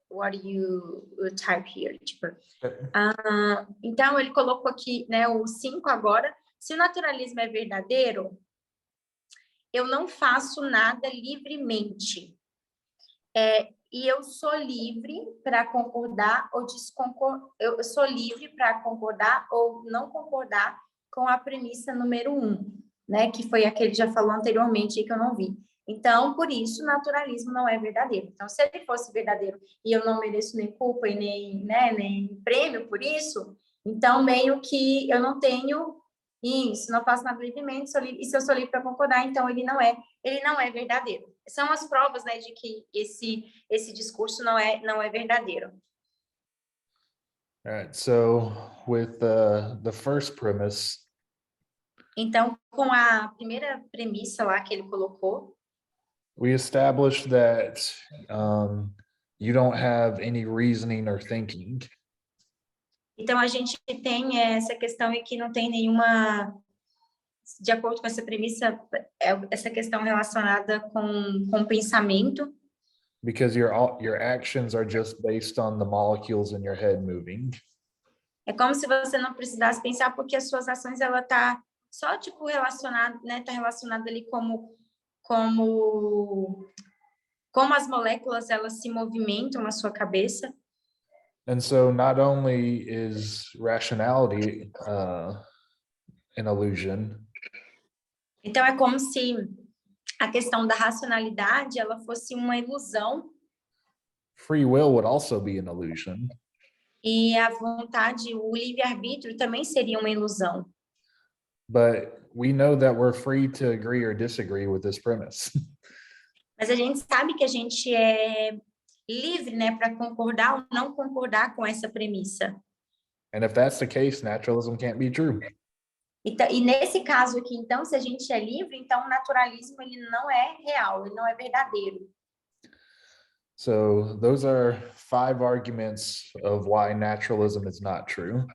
[SPEAKER 6] what you type here. Tipo, então, ele colocou aqui, né, o 5 agora. Se o naturalismo é verdadeiro, eu não faço nada livremente. E eu sou livre para concordar ou desconcordar. Eu sou livre para concordar ou não concordar com a premissa número 1, né? Que foi aquele que já falou anteriormente e que eu não vi. Então, por isso, o naturalismo não é verdadeiro. Então, se ele fosse verdadeiro e eu não mereço nem culpa e nem prêmio por isso, então meio que eu não tenho isso, não faço nada livremente, e se eu sou livre para concordar, então ele não é verdadeiro. São as provas, né, de que esse discurso não é verdadeiro.
[SPEAKER 5] All right, so with the first premise.
[SPEAKER 6] Então, com a primeira premissa lá que ele colocou,
[SPEAKER 5] we established that you don't have any reasoning or thinking.
[SPEAKER 6] Então, a gente tem essa questão e que não tem nenhuma, de acordo com essa premissa, essa questão relacionada com pensamento.
[SPEAKER 5] Because your actions are just based on the molecules in your head moving.
[SPEAKER 6] É como se você não precisasse pensar, porque as suas ações, ela tá só, tipo, relacionada, né? Tá relacionada ali como as moléculas, elas se movimentam na sua cabeça.
[SPEAKER 5] And so not only is rationality an illusion.
[SPEAKER 6] Então é como se a questão da racionalidade ela fosse uma ilusão.
[SPEAKER 5] Free will would also be an illusion.
[SPEAKER 6] E a vontade, o livre-arbítrio também seria uma ilusão.
[SPEAKER 5] But we know that we're free to agree or disagree with this premise.
[SPEAKER 6] Mas a gente sabe que a gente é livre, né, para concordar ou não concordar com essa premissa.
[SPEAKER 5] And if that's the case, naturalism can't be true.
[SPEAKER 6] Então, e nesse caso aqui, então, se a gente é livre, então o naturalismo ele não é real, ele não é verdadeiro.
[SPEAKER 5] So those are 5 arguments of why naturalism is not true.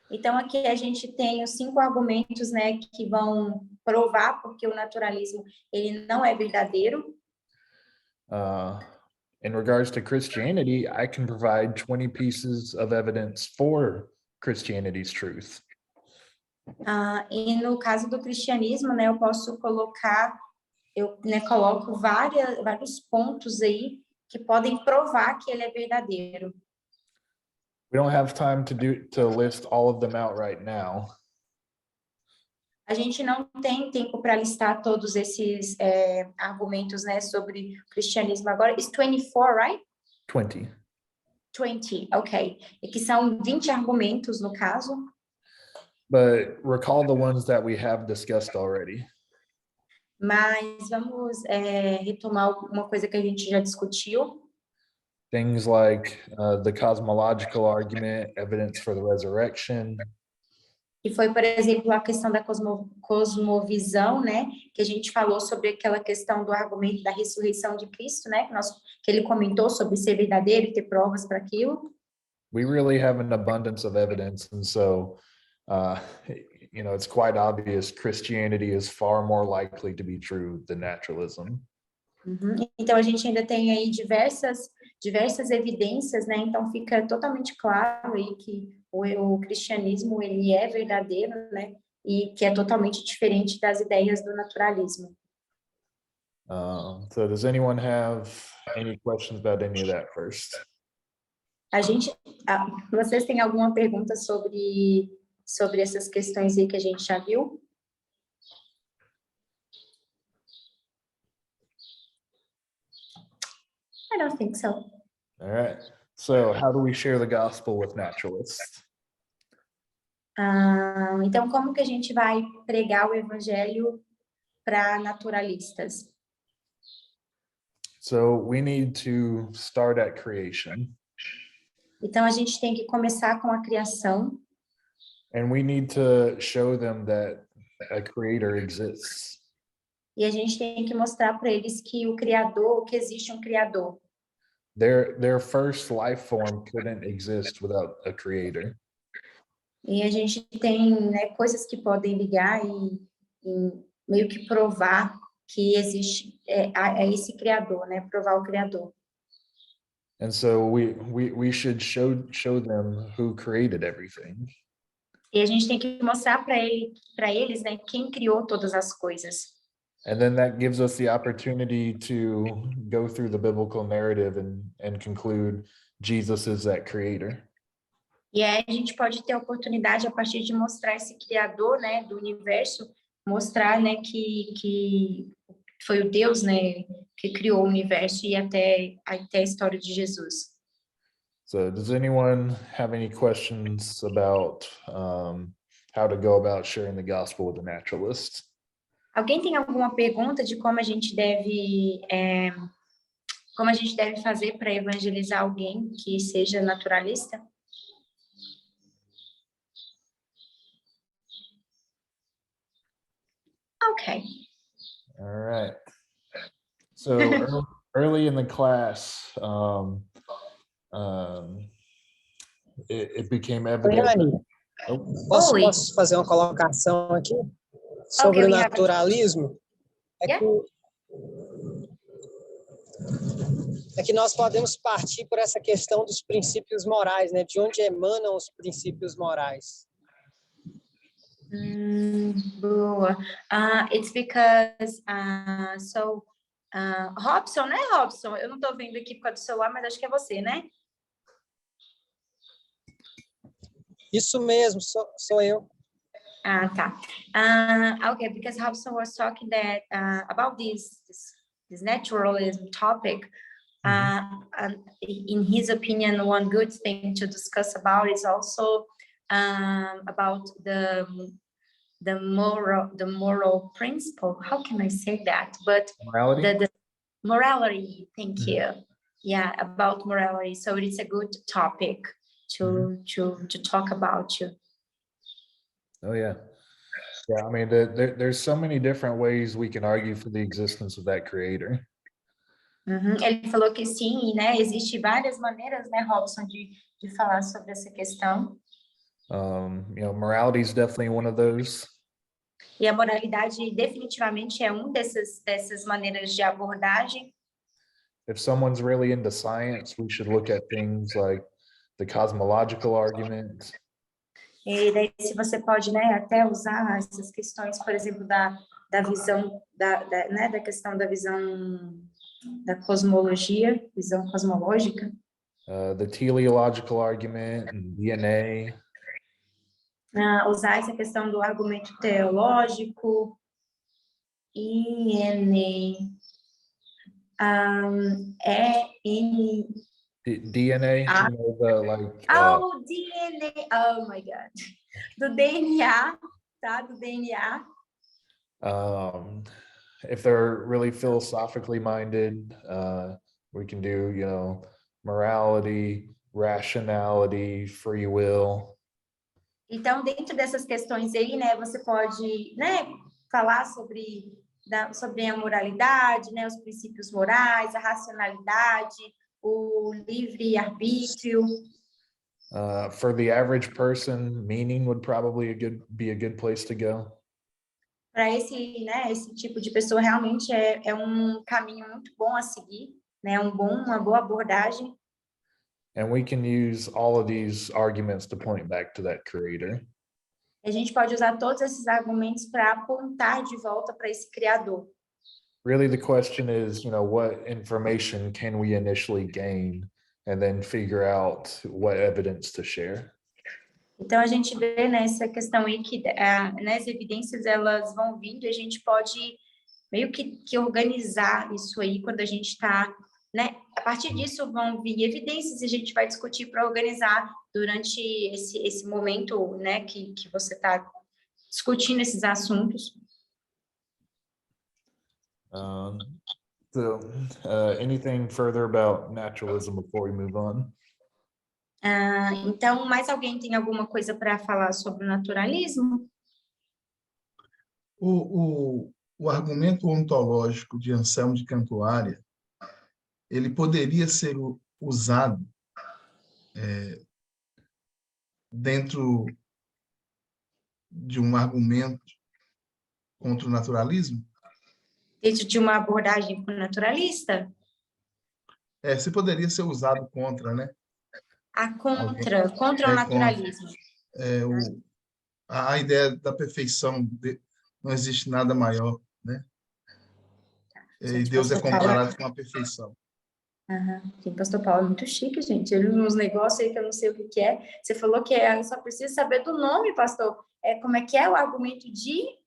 [SPEAKER 6] Então aqui a gente tem os 5 argumentos, né, que vão provar porque o naturalismo ele não é verdadeiro.
[SPEAKER 5] In regards to Christianity, I can provide 20 pieces of evidence for Christianity's truth.
[SPEAKER 6] E no caso do cristianismo, né, eu posso colocar, coloco vários pontos aí que podem provar que ele é verdadeiro.
[SPEAKER 5] We don't have time to list all of them out right now.
[SPEAKER 6] A gente não tem tempo para listar todos esses argumentos, né, sobre o cristianismo agora. It's 24, right?
[SPEAKER 5] 20.
[SPEAKER 6] 20, ok. E que são 20 argumentos, no caso.
[SPEAKER 5] But recall the ones that we have discussed already.
[SPEAKER 6] Mas vamos retomar uma coisa que a gente já discutiu.
[SPEAKER 5] Things like the cosmological argument, evidence for the resurrection.
[SPEAKER 6] Que foi, por exemplo, a questão da cosmovisão, né? Que a gente falou sobre aquela questão do argumento da ressurreição de Cristo, né? Que ele comentou sobre ser verdadeiro e ter provas para aquilo.
[SPEAKER 5] We really have an abundance of evidence, and so, it's quite obvious Christianity is far more likely to be true than naturalism.
[SPEAKER 6] Então a gente ainda tem aí diversas evidências, né? Então fica totalmente claro aí que o cristianismo ele é verdadeiro, né? E que é totalmente diferente das ideias do naturalismo.
[SPEAKER 5] So does anyone have any questions about any of that first?
[SPEAKER 6] Vocês têm alguma pergunta sobre essas questões aí que a gente já viu? I don't think so.
[SPEAKER 5] All right. So how do we share the gospel with naturalists?
[SPEAKER 6] Então, como que a gente vai pregar o evangelho para naturalistas?
[SPEAKER 5] So we need to start at creation.
[SPEAKER 6] Então, a gente tem que começar com a criação.
[SPEAKER 5] And we need to show them that a creator exists.
[SPEAKER 6] E a gente tem que mostrar para eles que que existe um criador.
[SPEAKER 5] Their first life form couldn't exist without a creator.
[SPEAKER 6] E a gente tem, né, coisas que podem ligar e meio que provar que existe esse criador, né? Provar o criador.
[SPEAKER 5] And so we should show them who created everything.
[SPEAKER 6] E a gente tem que mostrar para eles, né, quem criou todas as coisas.
[SPEAKER 5] And then that gives us the opportunity to go through the biblical narrative and conclude Jesus is that creator.
[SPEAKER 6] E aí a gente pode ter a oportunidade, a partir de mostrar esse criador, né, do universo, mostrar, né, que foi o Deus, né, que criou o universo e até a história de Jesus.
[SPEAKER 5] So does anyone have any questions about how to go about sharing the gospel with a naturalist?
[SPEAKER 6] Alguém tem alguma pergunta de como a gente deve fazer para evangelizar alguém que seja naturalista? Okay.
[SPEAKER 5] All right. So early in the class, it became evident.
[SPEAKER 13] Posso fazer uma colocação aqui sobre o naturalismo? É que nós podemos partir por essa questão dos princípios morais, né? De onde emanam os princípios morais?
[SPEAKER 6] Boa. It's because Robson, né, Robson? Eu não estou vendo aqui por causa do celular, mas acho que é você, né?
[SPEAKER 13] Isso mesmo, sou eu.
[SPEAKER 6] Tá. Okay, because Robson was talking that about this naturalism topic. And in his opinion, one good thing to discuss about is also about the moral principle. How can I say that? But
[SPEAKER 5] morality.
[SPEAKER 6] The morality. Thank you. Yeah, about morality. So it's a good topic to talk about.
[SPEAKER 5] Oh yeah. Yeah, I mean, there's so many different ways we can argue for the existence of that creator.
[SPEAKER 6] Ele falou que sim, né? Existem várias maneiras, né, Robson, de falar sobre essa questão.
[SPEAKER 5] Morality is definitely one of those.
[SPEAKER 6] E a moralidade definitivamente é dessas maneiras de abordagem.
[SPEAKER 5] If someone's really into science, we should look at things like the cosmological argument.
[SPEAKER 6] E daí, se você pode, né, até usar essas questões, por exemplo, da visão, né, da questão da visão da cosmologia, visão cosmológica.
[SPEAKER 5] The teleological argument, DNA.
[SPEAKER 6] Usar essa questão do argumento teológico,
[SPEAKER 5] DNA,
[SPEAKER 6] DNA, oh my God, do DNA, tá? Do DNA.
[SPEAKER 5] if they're really philosophically minded, we can do, you know, morality, rationality, free will.
[SPEAKER 6] Então, dentro dessas questões aí, né, você pode, né, falar sobre a moralidade, né, os princípios morais, a racionalidade, o livre-arbítrio.
[SPEAKER 5] For the average person, meaning would probably be a good place to go.
[SPEAKER 6] Para esse tipo de pessoa, realmente é um caminho muito bom a seguir, né, uma boa abordagem.
[SPEAKER 5] And we can use all of these arguments to point back to that creator.
[SPEAKER 6] A gente pode usar todos esses argumentos para apontar de volta para esse criador.
[SPEAKER 5] Really, the question is, you know, what information can we initially gain and then figure out what evidence to share?
[SPEAKER 6] Então, a gente vê nessa questão aí que as evidências, elas vão vindo e a gente pode meio que organizar isso aí quando a gente está, né? A partir disso vão vir evidências e a gente vai discutir para organizar durante esse momento, né, que você está discutindo esses assuntos.
[SPEAKER 5] Anything further about naturalism before we move on?
[SPEAKER 6] Então, mais alguém tem alguma coisa para falar sobre o naturalismo?
[SPEAKER 12] O argumento ontológico de Anselmo de Cantuária, ele poderia ser usado dentro de um argumento contra o naturalismo?
[SPEAKER 6] Dentro de uma abordagem naturalista?
[SPEAKER 12] Se poderia ser usado contra, né?
[SPEAKER 6] Contra o naturalismo.
[SPEAKER 12] A ideia da perfeição, não existe nada maior, né? E Deus é comparado com a perfeição.
[SPEAKER 6] Tem pastor Paulo muito chique, gente. Ele uns negócios aí que eu não sei o que é. Você falou que só precisa saber do nome, pastor. Como é que é o argumento de...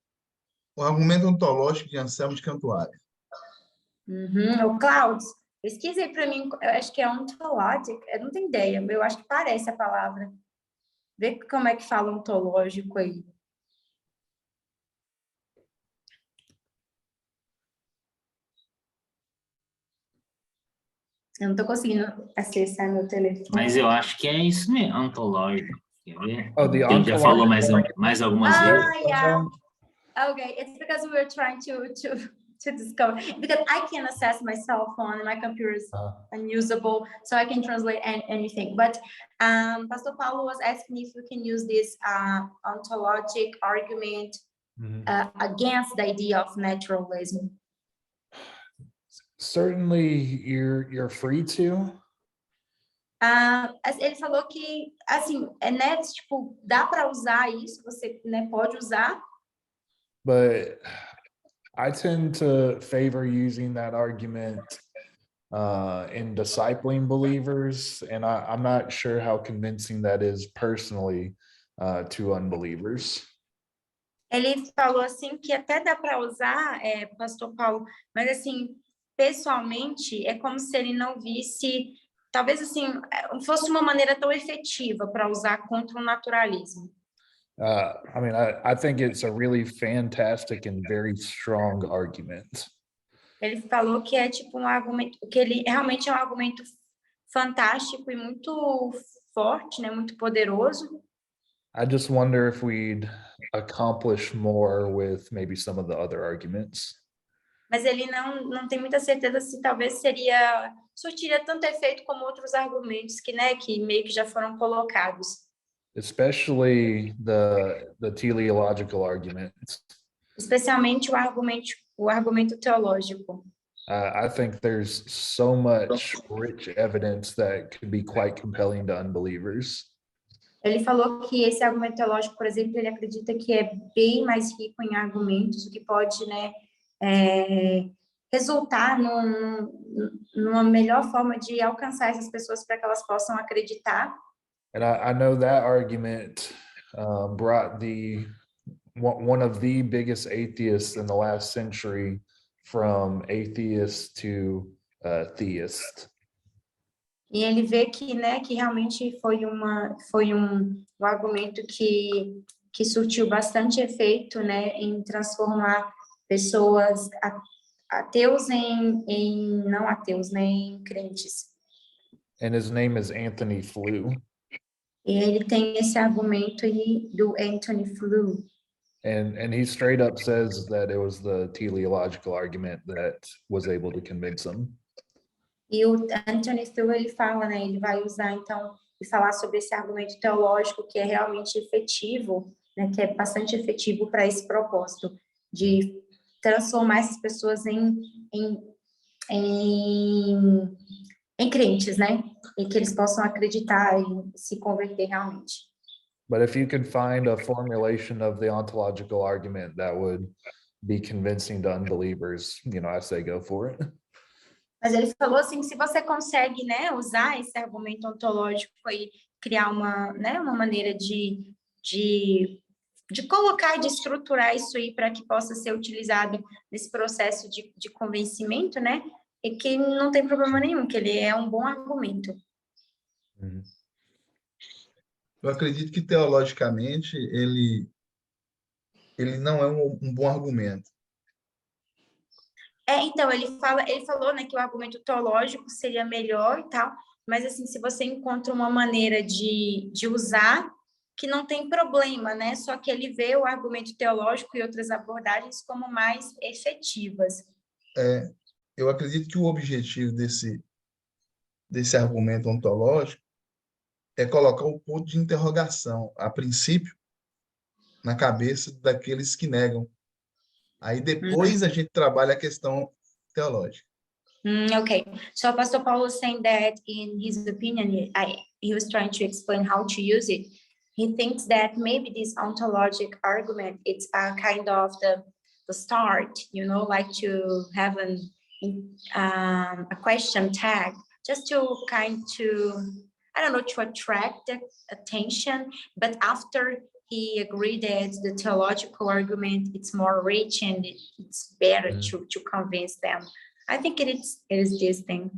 [SPEAKER 12] O argumento ontológico de Anselmo de Cantuária.
[SPEAKER 6] O Cláudio, pesquisa aí para mim, eu acho que é ontológico, eu não tenho ideia, eu acho que parece a palavra. Vê como é que fala ontológico aí. Eu não estou conseguindo acessar meu telefone.
[SPEAKER 3] Mas eu acho que é isso mesmo, ontológico. Quer ver?
[SPEAKER 5] Ele
[SPEAKER 3] já falou mais algumas vezes.
[SPEAKER 6] Yeah. Okay, it's because we were trying to discover, because I can access my cell phone and my computer is unusable, so I can translate anything. But Pastor Paulo was asking if we can use this ontologic argument against the idea of naturalism.
[SPEAKER 5] Certainly, you're free to.
[SPEAKER 6] Ele falou que, assim, né, tipo, dá para usar isso, você, né, pode usar.
[SPEAKER 5] But I tend to favor using that argument in discipling believers, and I'm not sure how convincing that is personally to unbelievers.
[SPEAKER 6] Ele falou assim que até dá para usar, Pastor Paulo, mas assim, pessoalmente, é como se ele não visse, talvez assim, fosse uma maneira tão efetiva para usar contra o naturalismo.
[SPEAKER 5] I mean, I think it's a really fantastic and very strong argument.
[SPEAKER 6] Ele falou que é tipo um argumento, que ele realmente é um argumento fantástico e muito forte, né, muito poderoso.
[SPEAKER 5] I just wonder if we'd accomplish more with maybe some of the other arguments.
[SPEAKER 6] Mas ele não tem muita certeza se talvez surtiria tanto efeito como outros argumentos que, né, que meio que já foram colocados.
[SPEAKER 5] Especially the teleological arguments.
[SPEAKER 6] Especialmente o argumento teológico.
[SPEAKER 5] I think there's so much rich evidence that could be quite compelling to unbelievers.
[SPEAKER 6] Ele falou que esse argumento teológico, por exemplo, ele acredita que é bem mais rico em argumentos, o que pode, né, resultar numa melhor forma de alcançar essas pessoas para que elas possam acreditar.
[SPEAKER 5] And I know that argument brought one of the biggest atheists in the last century from atheist to theist.
[SPEAKER 6] E ele vê que, né, que realmente foi um argumento que surtiu bastante efeito, né, em transformar pessoas ateus em não ateus, nem crentes.
[SPEAKER 5] And his name is Anthony Flew.
[SPEAKER 6] E ele tem esse argumento aí do Anthony Flew.
[SPEAKER 5] And he straight up says that it was the teleological argument that was able to convince him.
[SPEAKER 6] E o Anthony Flew, ele fala, né, ele vai usar, então, e falar sobre esse argumento teológico que é realmente efetivo, né, que é bastante efetivo para esse propósito de transformar essas pessoas em crentes, né, e que eles possam acreditar e se converter realmente.
[SPEAKER 5] But if you could find a formulation of the ontological argument that would be convincing to unbelievers, I say go for it.
[SPEAKER 6] Mas ele falou assim, se você consegue, né, usar esse argumento ontológico e criar uma maneira de colocar e de estruturar isso aí para que possa ser utilizado nesse processo de convencimento, né, e que não tem problema nenhum, que ele é um bom argumento.
[SPEAKER 12] Eu acredito que teologicamente ele não é um bom argumento.
[SPEAKER 6] Então, ele falou, né, que o argumento teológico seria melhor e tal, mas assim, se você encontra uma maneira de usar, que não tem problema, né, só que ele vê o argumento teológico e outras abordagens como mais efetivas.
[SPEAKER 12] Eu acredito que o objetivo desse argumento ontológico é colocar o ponto de interrogação, a princípio, na cabeça daqueles que negam. Aí depois a gente trabalha a questão teológica.
[SPEAKER 6] Okay, so Pastor Paul was saying that in his opinion, he was trying to explain how to use it. He thinks that maybe this ontologic argument, it's a kind of the start, like to have a question tag, just to to attract the attention, but after he agreed that the theological argument, it's more rich and it's better to convince them. I think it is this thing.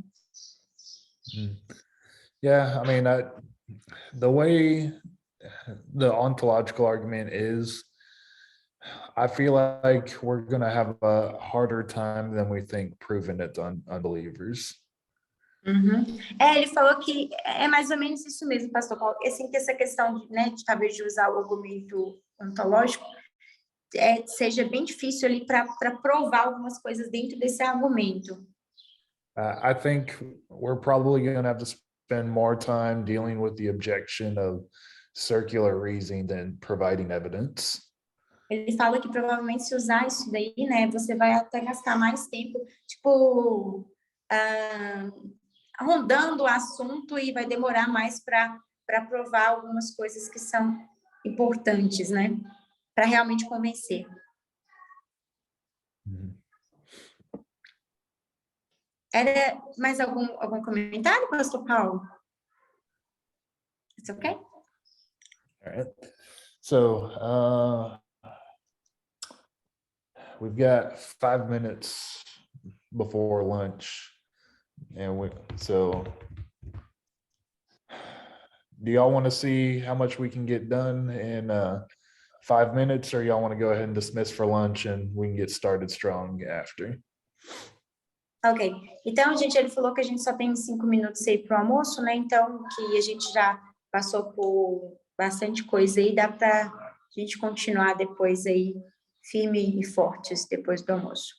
[SPEAKER 5] Yeah, I mean, the way the ontological argument is, I feel like we're going to have a harder time than we think proving it to unbelievers.
[SPEAKER 6] Ele falou que é mais ou menos isso mesmo, Pastor Paulo. Assim, que essa questão de talvez de usar o argumento ontológico seja bem difícil ali para provar algumas coisas dentro desse argumento.
[SPEAKER 5] I think we're probably going to have to spend more time dealing with the objection of circular reasoning than providing evidence.
[SPEAKER 6] Ele fala que provavelmente se usar isso daí, né, você vai até gastar mais tempo, rondando o assunto e vai demorar mais para provar algumas coisas que são importantes, né? Para realmente convencer. Era mais algum comentário, Pastor Paulo? It's okay?
[SPEAKER 5] All right. So we've got 5 minutes before lunch. And so do y'all want to see how much we can get done in 5 minutes, or y'all want to go ahead and dismiss for lunch and we can get started strong after?
[SPEAKER 6] Ok. Então, gente, ele falou que a gente só tem 5 minutos aí para o almoço, né? Então, que a gente já passou por bastante coisa aí, dá para a gente continuar depois aí firme e fortes depois do almoço.